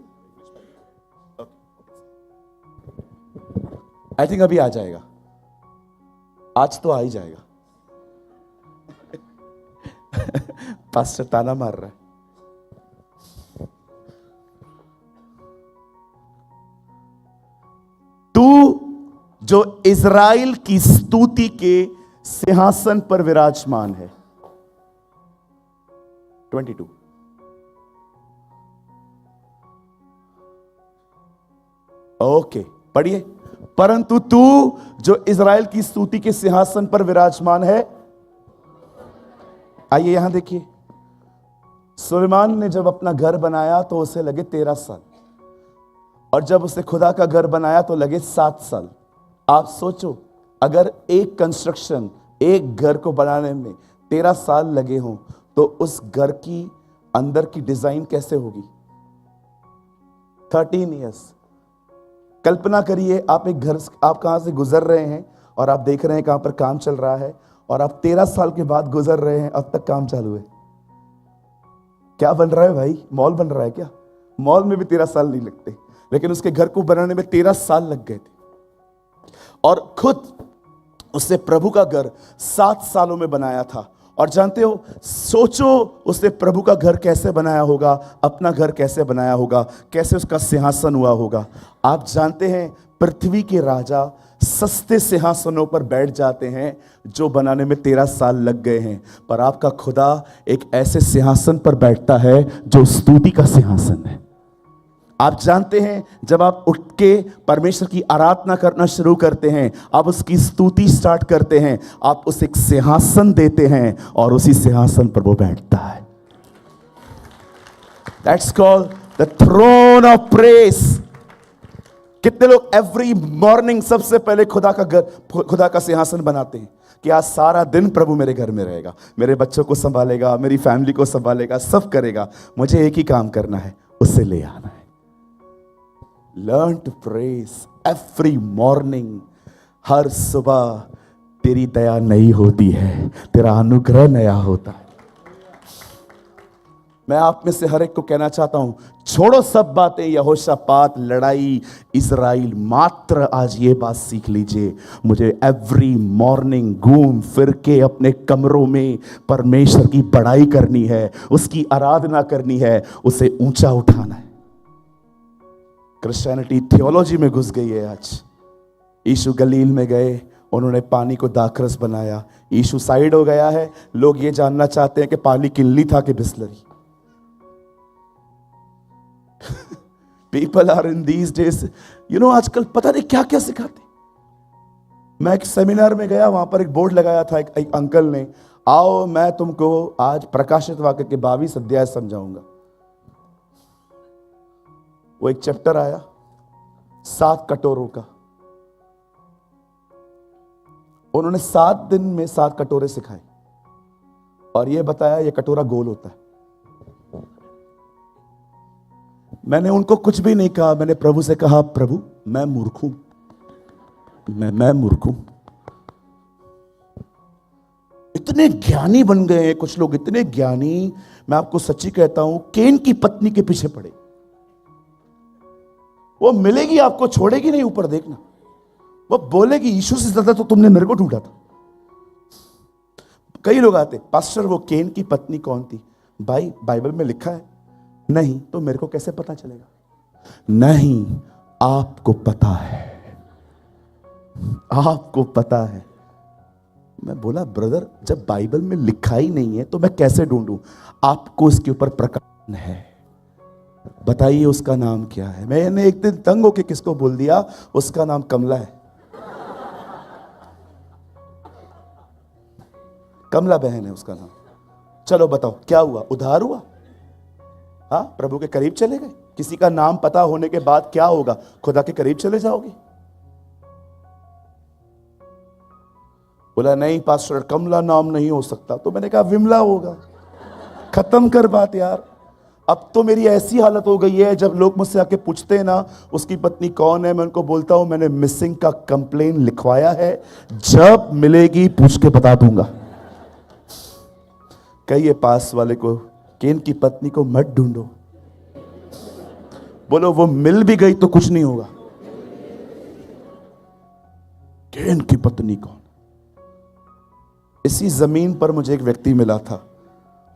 I think अभी आ जाएगा, आज तो आ ही जाएगा। पास्टर ताना मार रहा है। तू जो इज़राइल की स्तुति के सिंहासन पर विराजमान है। 22। ओके, पढ़िए। परंतु तू जो इज़राइल की स्तुति के सिंहासन पर विराजमान है। आइए यहां देखिए, सुलेमान ने जब अपना घर बनाया तो उसे लगे 13 साल, और जब उसे खुदा का घर बनाया तो लगे 7 साल। आप सोचो, अगर एक कंस्ट्रक्शन, एक घर को बनाने में 13 साल लगे हों तो उस घर की अंदर की डिजाइन कैसे होगी? 13 इयर्स। कल्पना करिए, आप एक घर, आप कहां से गुजर रहे हैं और आप देख रहे हैं कहां पर काम चल रहा है, और आप 13 साल के बाद गुजर रहे हैं, अब तक काम चालू है। क्या बन रहा है भाई? मॉल बन रहा है क्या? मॉल में भी 13 साल नहीं लगते, लेकिन उसके घर को बनाने में 13 साल लग गए थे। और खुद उसने प्रभु का घर 7 सालों में बनाया था। और जानते हो, सोचो उसने प्रभु का घर कैसे बनाया होगा, अपना घर कैसे बनाया होगा, कैसे उसका सिंहासन हुआ होगा। आप जानते हैं, पृथ्वी के राजा सस्ते सिंहासनों पर बैठ जाते हैं जो बनाने में 13 साल लग गए हैं, पर आपका खुदा एक ऐसे सिंहासन पर बैठता है जो स्तुति का सिंहासन है। आप जानते हैं, जब आप उठ के परमेश्वर की आराधना करना शुरू करते हैं, आप उसकी स्तुति स्टार्ट करते हैं, आप उसे एक सिंहासन देते हैं और उसी सिंहासन पर वो बैठता है। That's called the throne of praise. कितने लोग एवरी मॉर्निंग सबसे पहले खुदा का घर, खुदा का सिंहासन बनाते हैं कि आज सारा दिन प्रभु मेरे घर में रहेगा, मेरे बच्चों को संभालेगा, मेरी फैमिली को संभालेगा, सब करेगा, मुझे एक ही काम करना है, उसे ले आना है। Learn to praise every morning. हर सुबह तेरी दया नई होती है, तेरा अनुग्रह नया होता है। मैं आप में से हर एक को कहना चाहता हूं, छोड़ो सब बातें, यहोशापात, लड़ाई, इज़राइल, मात्र आज ये बात सीख लीजिए, मुझे एवरी मॉर्निंग घूम फिर के अपने कमरों में परमेश्वर की बड़ाई करनी है, उसकी आराधना करनी है, उसे ऊंचा उठाना है। क्रिश्चियनिटी थियोलॉजी में घुस गई है आज। यीशु गलील में गए, उन्होंने पानी को दाखरस बनाया, यीशु साइड हो गया है, लोग ये जानना चाहते हैं कि पानी किनली था कि Bisleri. People are in these days, आजकल पता नहीं क्या क्या सिखाते। मैं एक सेमिनार में गया, वहां पर एक बोर्ड लगाया था एक अंकल ने, आओ मैं तुमको आज प्रकाशित वाक्य के 22 अध्याय समझाऊंगा। वो एक चैप्टर आया 7 कटोरों का। उन्होंने 7 दिन में 7 कटोरे सिखाए और यह बताया ये कटोरा गोल होता है। मैंने उनको कुछ भी नहीं कहा, मैंने प्रभु से कहा, प्रभु मैं मूर्ख हूं, मैं मूर्ख हूं। इतने ज्ञानी बन गए हैं कुछ लोग, इतने ज्ञानी, मैं आपको सच्ची कहता हूं, केन की पत्नी के पीछे पड़े। वो मिलेगी आपको, छोड़ेगी नहीं, ऊपर देखना, वो बोलेगी यीशु से ज्यादा तो तुमने मेरे को ढूंढा था। कई लोग आते, पास्टर वो केन की पत्नी कौन थी? भाई बाइबल में लिखा है। नहीं तो मेरे को कैसे पता चलेगा? नहीं, आपको पता है, आपको पता है। मैं बोला, ब्रदर जब बाइबल में लिखा ही नहीं है तो मैं कैसे ढूंढूं? आपको इसके ऊपर प्रकाशन है, बताइए उसका नाम क्या है? मैंने एक दिन तंग होके किसको बोल दिया, उसका नाम कमला है। कमला बहन है उसका नाम। चलो बताओ क्या हुआ? उधार हुआ? हाँ, प्रभु के करीब चले गए। किसी का नाम पता होने के बाद क्या होगा? खुदा के करीब चले जाओगे। बोला नहीं पास्टर, कमला नाम नहीं हो सकता। तो मैंने कहा विमला होगा। खत्म कर बात यार। अब तो मेरी ऐसी हालत हो गई है, जब लोग मुझसे आके पूछते हैं ना उसकी पत्नी कौन है, मैं उनको बोलता हूं मैंने मिसिंग का कंप्लेन लिखवाया है, जब मिलेगी पूछ के बता दूंगा। कहिए पास वाले को, केन की पत्नी को मत ढूंढो, बोलो वो मिल भी गई तो कुछ नहीं होगा। केन की पत्नी कौन? इसी जमीन पर मुझे एक व्यक्ति मिला था,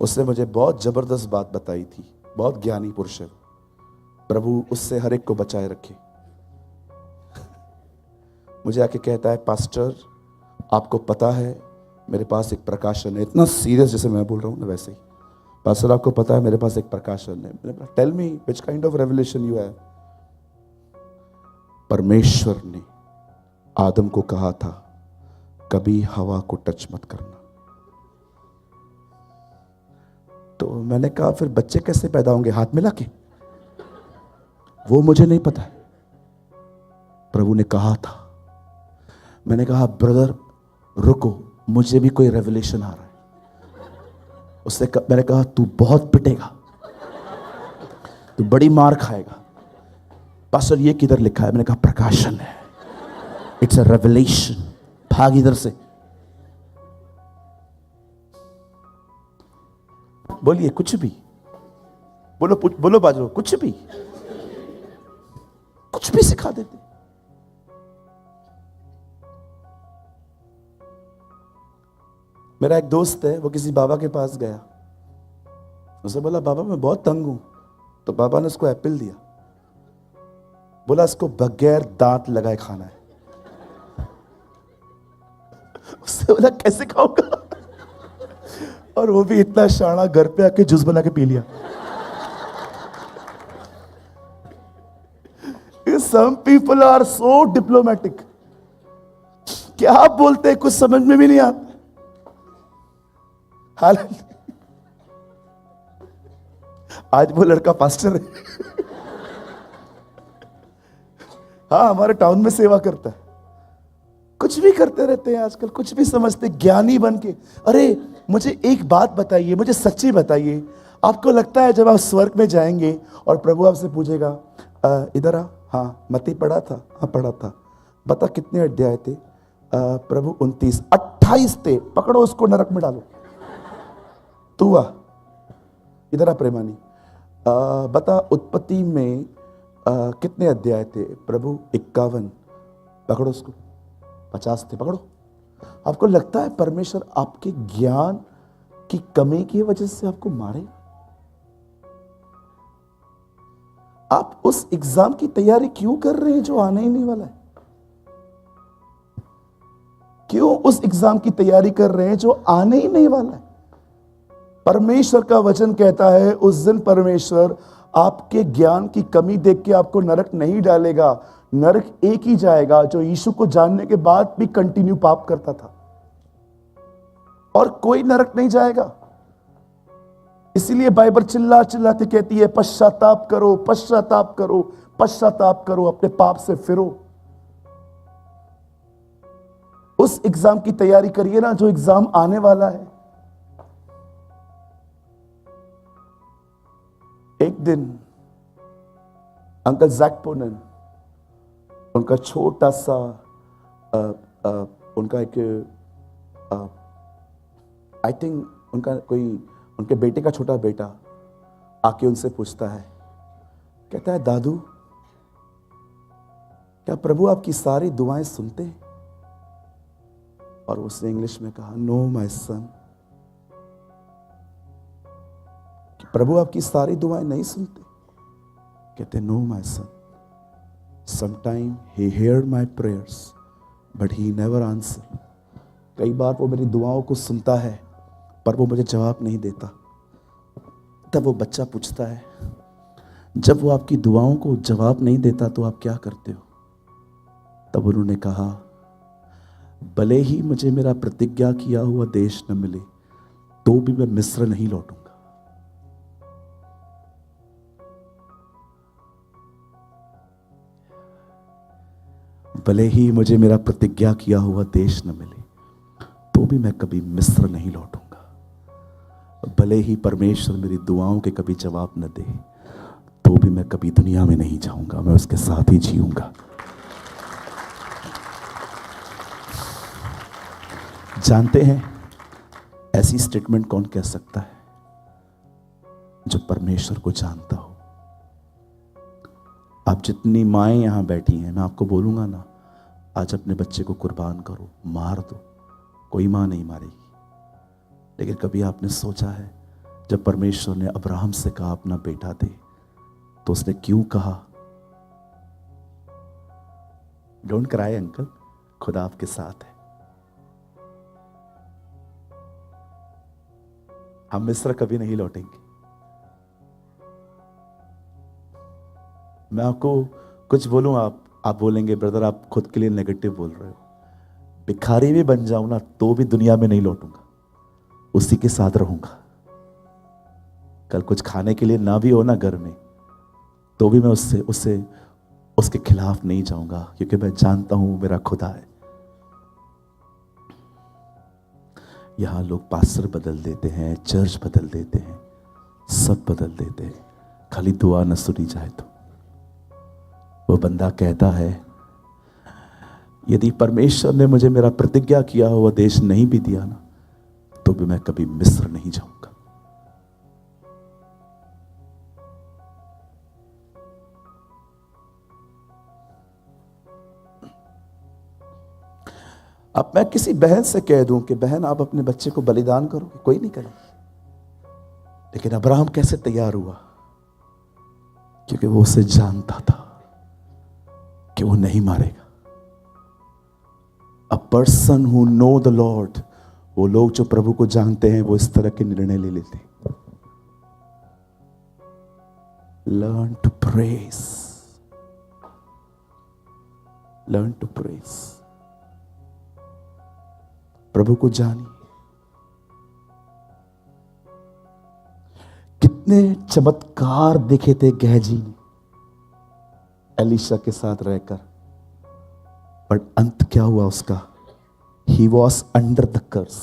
उसने मुझे बहुत जबरदस्त बात बताई थी, बहुत ज्ञानी पुरुष है। प्रभु उससे हर एक को बचाए रखे। मुझे आके कहता है पास्टर आपको पता है मेरे पास एक प्रकाशन है। इतना सीरियस जैसे मैं बोल रहा हूं ना वैसे ही, पास्टर आपको पता है मेरे पास एक प्रकाशन है। Tell me which kind of revelation you have. परमेश्वर ने आदम को कहा था कभी हवा को टच मत करना। तो तो मैंने कहा फिर बच्चे कैसे पैदा होंगे, हाथ मिला के? वो मुझे नहीं पता है, प्रभु ने कहा था। मैंने कहा ब्रदर रुको, मुझे भी कोई रेवलेशन आ रहा है। मैंने कहा तू बहुत पिटेगा, तू बड़ी मार खाएगा। पास्टर ये किधर लिखा है? मैंने कहा प्रकाशन है, इट्स अ रेवलेशन। भाग इधर से। बोलिए कुछ भी बोलो, बोलो बाजरो, कुछ भी सिखा देते। मेरा एक दोस्त है, वो किसी बाबा के पास गया। उसने बोला बाबा मैं बहुत तंग हूं। तो बाबा ने उसको एप्पल दिया, बोला इसको बगैर दांत लगाए खाना है। उसने बोला कैसे खाऊंगा? और वो भी इतना शाना, घर पे आके जूस बना के पी लिया। Some people are so diplomatic, क्या आप बोलते हैं कुछ समझ में भी नहीं आता। आज वो लड़का पास्टर है। हाँ, हमारे टाउन में सेवा करता है। कुछ भी करते रहते हैं आजकल, कुछ भी समझते, ज्ञानी बन के। अरे मुझे एक बात बताइए, मुझे सच्ची बताइए, आपको लगता है जब आप स्वर्ग में जाएंगे और प्रभु आपसे पूछेगा इधर आ, हाँ मत्ती पढ़ा था? हाँ पढ़ा था। बता कितने अध्याय थे? प्रभु 29, 28 थे। पकड़ो उसको नरक में डालो। तू आ इधर आ प्रेमानी। बता उत्पत्ति में कितने अध्याय थे? प्रभु 51। पकड़ो उसको। 50 थे। पकड़ो। आपको लगता है परमेश्वर आपके ज्ञान की कमी की वजह से आपको मारे? आप उस एग्जाम की तैयारी क्यों कर रहे हैं जो आने ही नहीं वाला है? क्यों उस एग्जाम की तैयारी कर रहे हैं जो आने ही नहीं वाला है? परमेश्वर का वचन कहता है उस दिन परमेश्वर आपके ज्ञान की कमी देख के आपको नरक नहीं डालेगा। नरक एक ही जाएगा जो यीशु को जानने के बाद भी कंटिन्यू पाप करता था, और कोई नरक नहीं जाएगा। इसीलिए बाइबल चिल्ला चिल्ला के कहती है पश्चाताप करो, पश्चाताप करो, पश्चाताप करो, अपने पाप से फिरो। उस एग्जाम की तैयारी करिए ना जो एग्जाम आने वाला है। एक दिन अंकल जैक पोनन, उनका छोटा सा उनका एक आई थिंक उनका कोई उनके बेटे का छोटा बेटा आके उनसे पूछता है, कहता है दादू क्या प्रभु आपकी सारी दुआएं सुनते हैं? और उसने इंग्लिश में कहा नो माय सन, कि प्रभु आपकी सारी दुआएं नहीं सुनते? कहते no my son, sometime he hear my prayers but he never answer. कई बार वो मेरी दुआओं को सुनता है पर वो मुझे जवाब नहीं देता। तब वो बच्चा पूछता है जब वो आपकी दुआओं को जवाब नहीं देता तो आप क्या करते हो? तब उन्होंने कहा भले ही मुझे मेरा प्रतिज्ञा किया हुआ देश न मिले तो भी मैं मिस्र नहीं लौटूंगा। भले ही मुझे मेरा प्रतिज्ञा किया हुआ देश न मिले तो भी मैं कभी मिस्र नहीं लौटूंगा। भले ही परमेश्वर मेरी दुआओं के कभी जवाब न दे तो भी मैं कभी दुनिया में नहीं जाऊंगा, मैं उसके साथ ही जीऊंगा। जानते हैं ऐसी स्टेटमेंट कौन कह सकता है? जो परमेश्वर को जानता हो। आप जितनी माएं यहां बैठी हैं, मैं आपको बोलूंगा ना, आज अपने बच्चे को कुर्बान करो, मार दो, कोई मां नहीं मारेगी। लेकिन कभी आपने सोचा है जब परमेश्वर ने अब्राहम से कहा अपना बेटा दे, तो उसने क्यों कहा? डोंट क्राई अंकल, खुदा आपके साथ है। हम मिस्र कभी नहीं लौटेंगे। मैं आपको कुछ बोलूं, आप बोलेंगे ब्रदर आप खुद के लिए नेगेटिव बोल रहे हो। भिखारी भी बन जाऊं ना तो भी दुनिया में नहीं लौटूंगा, उसी के साथ रहूंगा। कल कुछ खाने के लिए ना भी हो ना घर में, तो भी मैं उसके खिलाफ नहीं जाऊंगा, क्योंकि मैं जानता हूं मेरा खुदा है। यहां लोग पास्टर बदल देते हैं, चर्च बदल देते हैं, सब बदल देते हैं, खाली दुआ न सुनी जाए तो। वो बंदा कहता है, यदि परमेश्वर ने मुझे मेरा प्रतिज्ञा किया हुआ देश नहीं भी दिया ना, तो भी मैं कभी मिस्र नहीं जाऊंगा। अब मैं किसी बहन से कह दूं कि बहन आप अपने बच्चे को बलिदान करोगे, कोई नहीं करेगा। लेकिन अब्राहम कैसे तैयार हुआ? क्योंकि वो उसे जानता था कि वो नहीं मारेगा। A person who know the Lord, वो लोग जो प्रभु को जानते हैं, वो इस तरह के निर्णय ले लेते हैं। Learn to praise, learn to praise. प्रभु को जानिए। कितने चमत्कार देखे थे गेहजी ने एलीशा के साथ रहकर, पर अंत क्या हुआ उसका? He was under the curse.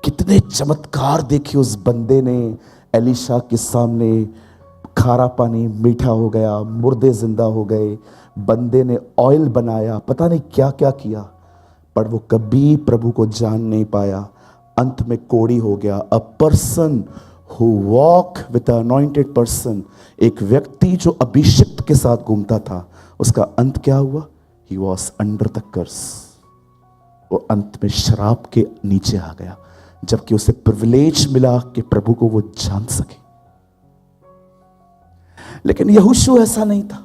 कितने चमत्कार देखे उस बंदे ने एलीशा के सामने। खारा पानी मीठा हो गया, मुर्दे जिंदा हो गए, बंदे ने ऑयल बनाया, पता नहीं क्या क्या किया, पर वो कभी प्रभु को जान नहीं पाया। अंत में कोढ़ी हो गया। A person who walk with anointed person, एक व्यक्ति जो अभिषिक्त के साथ घूमता था, उसका अंत क्या हुआ? He was under the curse. वो अंत में शराब के नीचे आ गया, जबकि उसे प्रिविलेज मिला कि प्रभु को वो जान सके। लेकिन यहोशू ऐसा नहीं था।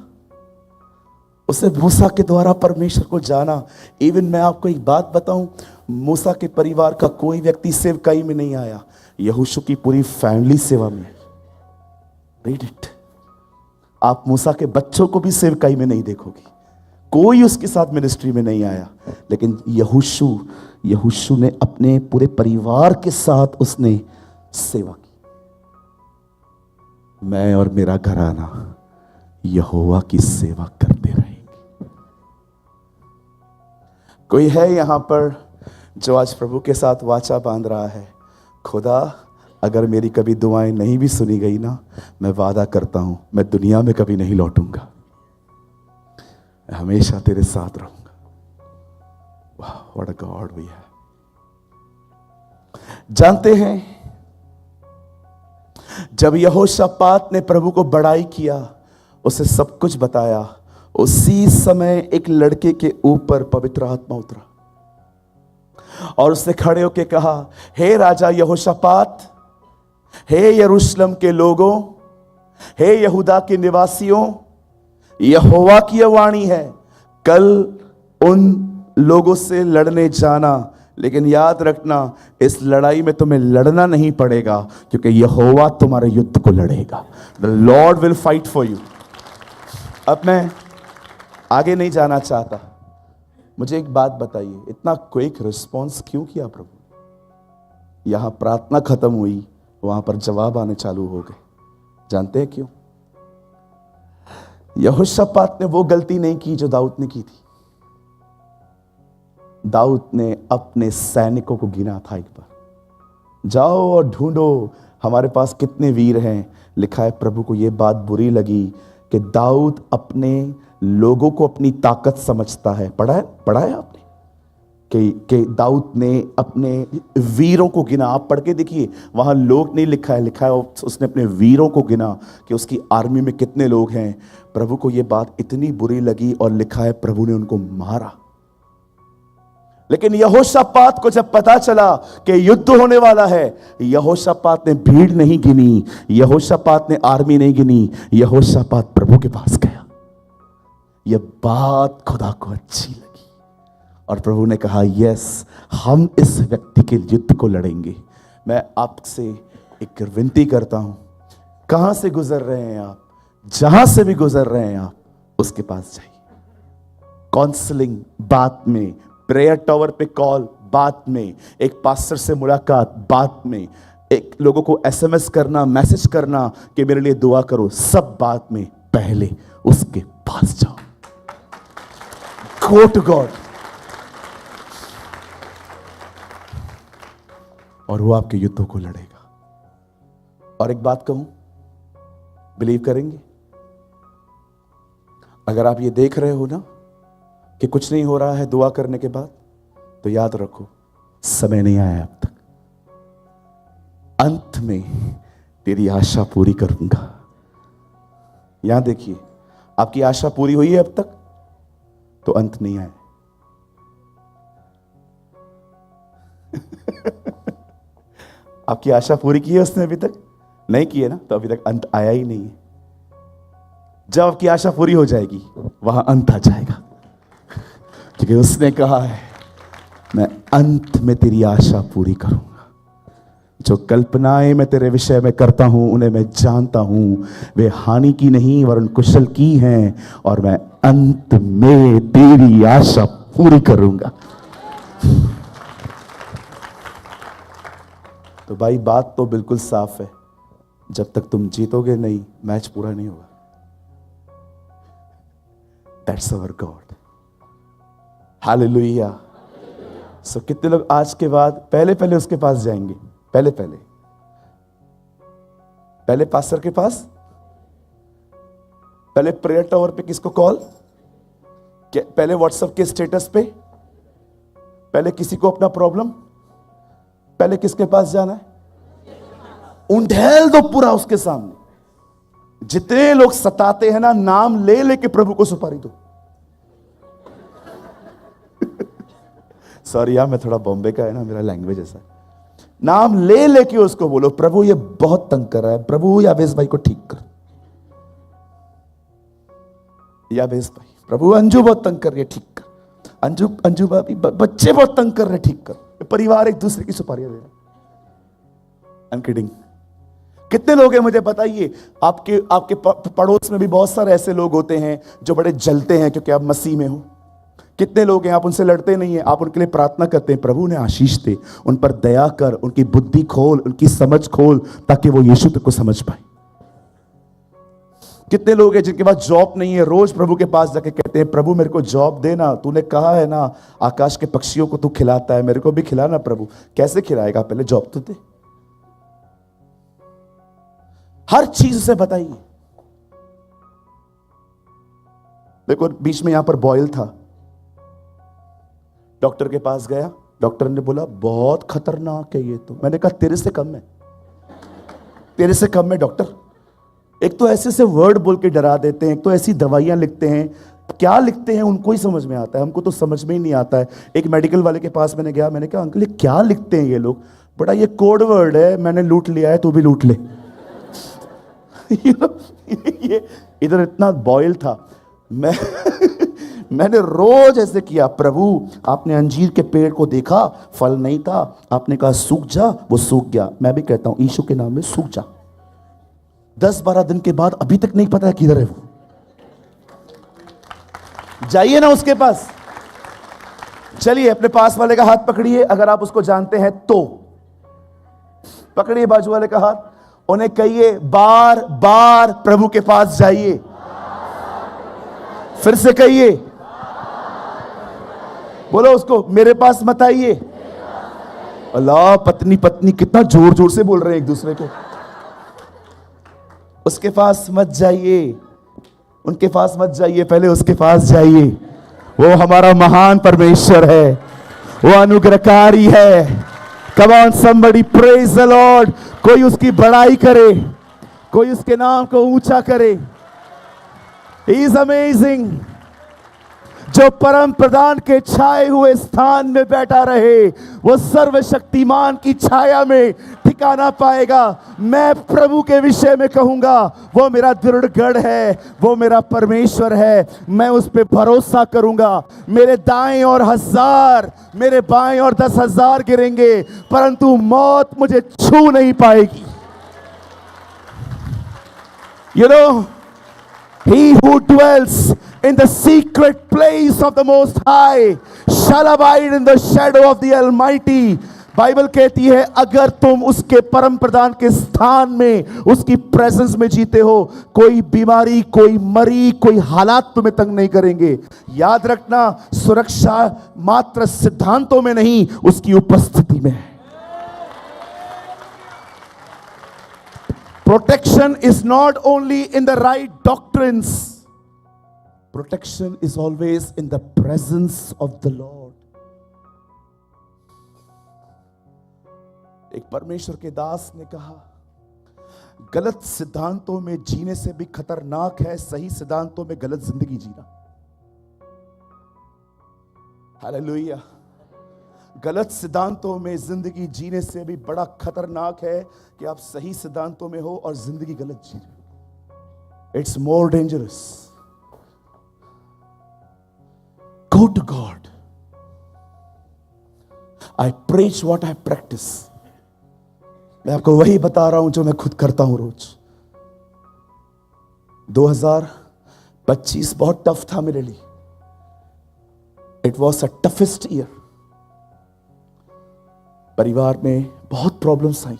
उसे मूसा के द्वारा परमेश्वर को जाना। इवन मैं आपको एक बात बताऊं, मूसा के परिवार का कोई व्यक्ति सेवकाई में नहीं आया, यहोशू की पूरी फैमिली सेवा में। Read it. आप मूसा के बच्चों को भी सेवकाई में नहीं देखोगे, कोई उसके साथ मिनिस्ट्री में नहीं आया। लेकिन यहोशू ने अपने पूरे परिवार के साथ उसने सेवा की। मैं और मेरा घराना यहोवा की सेवा करते रहेंगे। कोई है यहां पर जो आज प्रभु के साथ वाचा बांध रहा है, खुदा अगर मेरी कभी दुआएं नहीं भी सुनी गई ना, मैं वादा करता हूं मैं दुनिया में कभी नहीं लौटूंगा, मैं हमेशा तेरे साथ रहूंगा। वाह, what a God we have. जानते हैं, जब यहोशापात ने प्रभु को बड़ाई किया, उसे सब कुछ बताया, उसी समय एक लड़के के ऊपर पवित्र आत्मा उतरा और उसने खड़े होकर कहा, हे राजा यहोशापात, हे यरूशलेम के लोगों, हे यहूदा के निवासियों, यहोवा की यह वाणी है, कल उन लोगों से लड़ने जाना, लेकिन याद रखना इस लड़ाई में तुम्हें लड़ना नहीं पड़ेगा, क्योंकि यहोवा तुम्हारे युद्ध को लड़ेगा। The Lord will fight for you. अब मैं आगे नहीं जाना चाहता, मुझे एक बात बताइए, इतना क्विक रिस्पॉन्स क्यों किया प्रभु? यहां प्रार्थना खत्म हुई, वहां पर जवाब आने चालू हो गए। जानते हैं क्यों? यहोशापात ने वो गलती नहीं की जो दाऊद ने की थी। दाऊद ने अपने सैनिकों को गिना था एक बार, जाओ और ढूंढो हमारे पास कितने वीर हैं। लिखा है प्रभु को यह बात बुरी लगी कि दाऊद अपने लोगों को अपनी ताकत समझता है। पढ़ा है आपने कि दाऊद ने अपने वीरों को गिना। आप पढ़ के देखिए, वहां लोग नहीं लिखा है उसने अपने वीरों को गिना कि उसकी आर्मी में कितने लोग हैं। प्रभु को यह बात इतनी बुरी लगी और लिखा है प्रभु ने उनको मारा। लेकिन यहोशापात को जब पता चला कि युद्ध होने वाला है, यहोशापात ने भीड़ नहीं गिनी, यहोशापात ने आर्मी नहीं गिनी, यहोशापात प्रभु के पास गया। यह बात खुदा को अच्छी लगी और प्रभु ने कहा, यस, हम इस व्यक्ति के युद्ध को लड़ेंगे। मैं आपसे एक विनती करता हूं, कहां से गुजर रहे हैं आप, जहां से भी गुजर रहे हैं आप, उसके पास जाइए। काउंसलिंग बात में, प्रेयर टावर पे कॉल बात में, एक पास्टर से मुलाकात बात में, एक लोगों को SMS करना, मैसेज करना कि मेरे लिए दुआ करो, सब बात में पहले उसके पास जाओ। गो टू गॉड, और वो आपके युद्धों को लड़ेगा। और एक बात कहूं, बिलीव करेंगे? अगर आप ये देख रहे हो ना कि कुछ नहीं हो रहा है दुआ करने के बाद, तो याद रखो समय नहीं आया अब तक। अंत में तेरी आशा पूरी करूंगा। यहां देखिए, आपकी आशा पूरी हुई है अब तक, तो अंत नहीं आया। आपकी आशा पूरी की है उसने अभी तक? नहीं की है ना, तो अभी तक अंत आया ही नहीं है। जब आपकी आशा पूरी हो जाएगी, वहां अंत आ जाएगा, क्योंकि उसने कहा है मैं अंत में तेरी आशा पूरी करूंगा। जो कल्पनाएं मैं तेरे विषय में करता हूं, उन्हें मैं जानता हूं, वे हानि की नहीं वरन कुशल की हैं, और मैं अंत में तेरी आशा पूरी करूंगा। तो भाई बात तो बिल्कुल साफ है, जब तक तुम जीतोगे नहीं, मैच पूरा नहीं होगा। That's our God. Hallelujah. So कितने लोग आज के बाद पहले उसके पास जाएंगे? पहले पास्टर के पास, पहले प्रेयर टावर पे किसको कॉल, पहले व्हाट्सएप के स्टेटस पे, पहले किसी को अपना प्रॉब्लम, पहले किसके पास जाना है? उंडेल दो पूरा उसके सामने। जितने लोग सताते हैं ना, नाम ले लेके प्रभु को सुपारी दो। सॉरी यार, मैं थोड़ा बॉम्बे का है ना, मेरा लैंग्वेज ऐसा है। नाम ले लेके उसको बोलो, प्रभु ये बहुत तंग कर रहा है, प्रभु यावेश भाई को ठीक कर। यावेश भाई, प्रभु अंजू बहुत तंग कर रही है, ठीक कर। अंजू भाभी, बच्चे बहुत तंग कर रहे, ठीक कर। परिवार एक दूसरे की सुपारियां दे रहे। I am kidding. कितने लोग हैं मुझे बताइए, आपके पड़ोस में भी बहुत सारे ऐसे लोग होते हैं जो बड़े जलते हैं क्योंकि आप मसीह में हो। कितने लोग हैं, आप उनसे लड़ते नहीं हैं, आप उनके लिए प्रार्थना करते हैं, प्रभु ने आशीष दे, उन पर दया कर, उनकी बुद्धि खोल, उनकी समझ खोल, ताकि वो यीशु तक को समझ पाए। कितने लोग हैं जिनके पास जॉब नहीं है, रोज प्रभु के पास जाके कहते हैं, प्रभु मेरे को जॉब देना, तूने कहा है ना आकाश के पक्षियों को तू खिलाता है, मेरे को भी खिलाना प्रभु। कैसे खिलाएगा? पहले जॉब तो दे। हर चीज से बताइए। देखो, बीच में यहां पर बॉयल था, डॉक्टर के पास गया, डॉक्टर ने बोला बहुत खतरनाक है ये तो। मैंने कहा तेरे से कम है, तेरे से कम है डॉक्टर। एक तो ऐसे से वर्ड बोल के डरा देते हैं, एक तो ऐसी दवाइयां लिखते हैं, क्या लिखते हैं उनको ही समझ में आता है, हमको तो समझ में ही नहीं आता है। एक मेडिकल वाले के पास मैंने गया, मैंने कहा अंकल ये क्या लिखते हैं ये लोग? बड़ा ये कोड वर्ड है, मैंने लूट लिया है, तू भी लूट ले। ये इधर इतना बॉयल था, मैंने रोज ऐसे किया, प्रभु आपने अंजीर के पेड़ को देखा, फल नहीं था, आपने कहा सूख जा, वो सूख गया। मैं भी कहता हूं यीशु के नाम में सूख जा। 10-12 दिन के बाद अभी तक नहीं पता है किधर है वो। जाइए ना उसके पास, चलिए अपने पास वाले का हाथ पकड़िए, अगर आप उसको जानते हैं तो पकड़िए बाजू वाले का हाथ, उन्हें कहिए बार बार प्रभु के पास जाइए। फिर से कहिए, बोलो उसको, मेरे पास मत आइए। अल्लाह, पत्नी पत्नी कितना जोर जोर से बोल रहे हैं एक दूसरे को। उसके पास मत जाइए, उनके पास मत जाइए, पहले उसके पास जाइए। वो हमारा महान परमेश्वर है, वो अनुग्रहकारी है। Come on somebody, praise the Lord. कोई उसकी बड़ाई करे, कोई उसके नाम को ऊंचा करे। He is amazing. जो परम प्रधान के छाए हुए स्थान में बैठा रहे, वो सर्वशक्तिमान की छाया में ठिकाना पाएगा। मैं प्रभु के विषय में कहूंगा, वो मेरा दृढ़ गढ़ है, वो मेरा परमेश्वर है, मैं उस पर भरोसा करूंगा। मेरे दाएं और 1000, मेरे बाएं और 10,000 गिरेंगे, परंतु मौत मुझे छू नहीं पाएगी। You know, he who dwells in the secret place of the Most High shall abide in the shadow of the Almighty. Bible कहती है अगर तुम उसके परम प्रधान के स्थान में, उसकी प्रेजेंस में जीते हो, कोई बीमारी, कोई मरी, कोई हालात तुम्हें तंग नहीं करेंगे। याद रखना, सुरक्षा मात्र सिद्धांतों में नहीं, उसकी उपस्थिति में है। Protection is not only in the right doctrines. Protection is always in the presence of the Lord. एक परमेश्वर के दास ने कहा, गलत सिद्धांतों में जीने से भी खतरनाक है सही सिद्धांतों में गलत जिंदगी जीना। हालेलुया। गलत सिद्धांतों में जिंदगी जीने से भी बड़ा खतरनाक है कि आप सही सिद्धांतों में हो और जिंदगी गलत जी रहे हो। It's more dangerous. Go to God. I preach what I practice. मैं आपको वही बता रहा हूं जो मैं खुद करता हूं रोज। 2025 बहुत टफ था मेरे लिए। It was a toughest year. परिवार में बहुत प्रॉब्लम्स आई।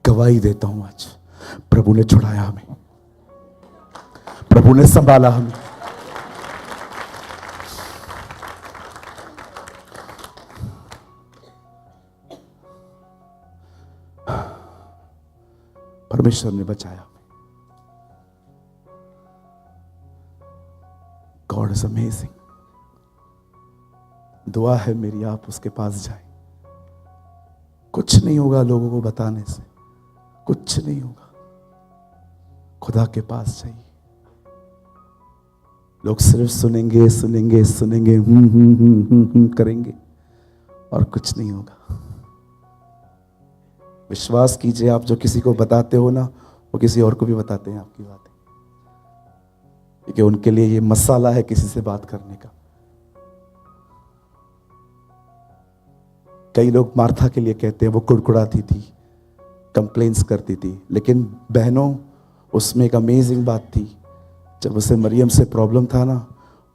गवाही देता हूं आज, प्रभु ने छुड़ाया हमें, प्रभु ने संभाला हमें। परमेश्वर ने बचाया हमें। God is amazing. दुआ है मेरी, आप उसके पास जाएं। कुछ नहीं होगा लोगों को बताने से, कुछ नहीं होगा। खुदा के पास जाइए। लोग सिर्फ सुनेंगे सुनेंगे सुनेंगे, करेंगे और कुछ नहीं होगा। विश्वास कीजिए, आप जो किसी को बताते हो ना, वो किसी और को भी बताते हैं आपकी बातें, क्योंकि उनके लिए ये मसाला है किसी से बात करने का। कई लोग मार्था के लिए कहते हैं वो कुड़कुड़ाती थी, कंप्लेंट्स करती थी, लेकिन बहनों उसमें एक अमेजिंग बात थी। जब उसे मरियम से प्रॉब्लम था ना,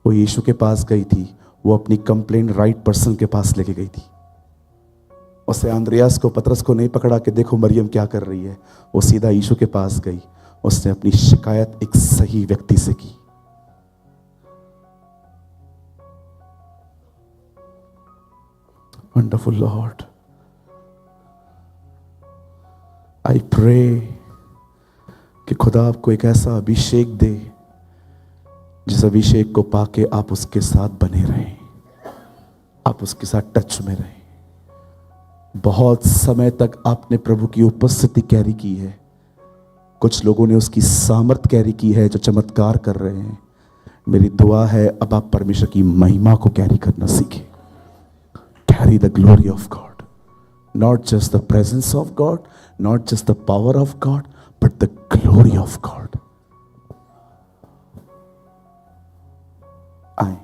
वो यीशु के पास गई थी। वो अपनी कंप्लेंट राइट पर्सन के पास लेके गई थी। उसे आंद्रियास को, पतरस को नहीं पकड़ा कि देखो मरियम क्या कर रही है। वो सीधा यीशु के पास गई। उसने अपनी शिकायत एक सही व्यक्ति से की। Wonderful Lord, I pray कि खुदा आपको एक ऐसा अभिषेक दे जिस अभिषेक को पाके आप उसके साथ बने रहें, आप उसके साथ टच में रहें। बहुत समय तक आपने प्रभु की उपस्थिति कैरी की है। कुछ लोगों ने उसकी सामर्थ कैरी की है जो चमत्कार कर रहे हैं। मेरी दुआ है अब आप परमेश्वर की महिमा को कैरी करना सीखें। Carry the glory of God, not just the presence of God, not just the power of God, but the glory of God. आए,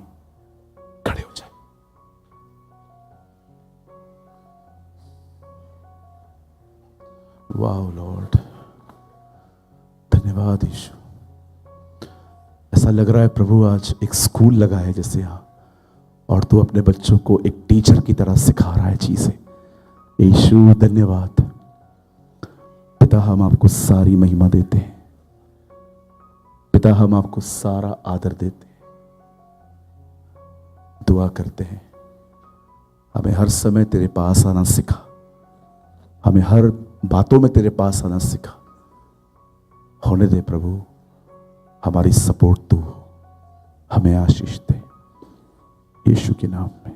खड़े हो जाए। वाओ लॉर्ड, धन्यवाद यीशु। ऐसा लग रहा है प्रभु आज एक स्कूल लगा है जैसे यहाँ, और तू अपने बच्चों को एक टीचर की तरह सिखा रहा है चीजें। यीशु धन्यवाद। पिता हम आपको सारी महिमा देते हैं। पिता हम आपको सारा आदर देते हैं। दुआ करते हैं हमें हर समय तेरे पास आना सिखा, हमें हर बातों में तेरे पास आना सिखा। होने दे प्रभु, हमारी सपोर्ट तू हो, हमें आशीष दे यीशु के नाम में।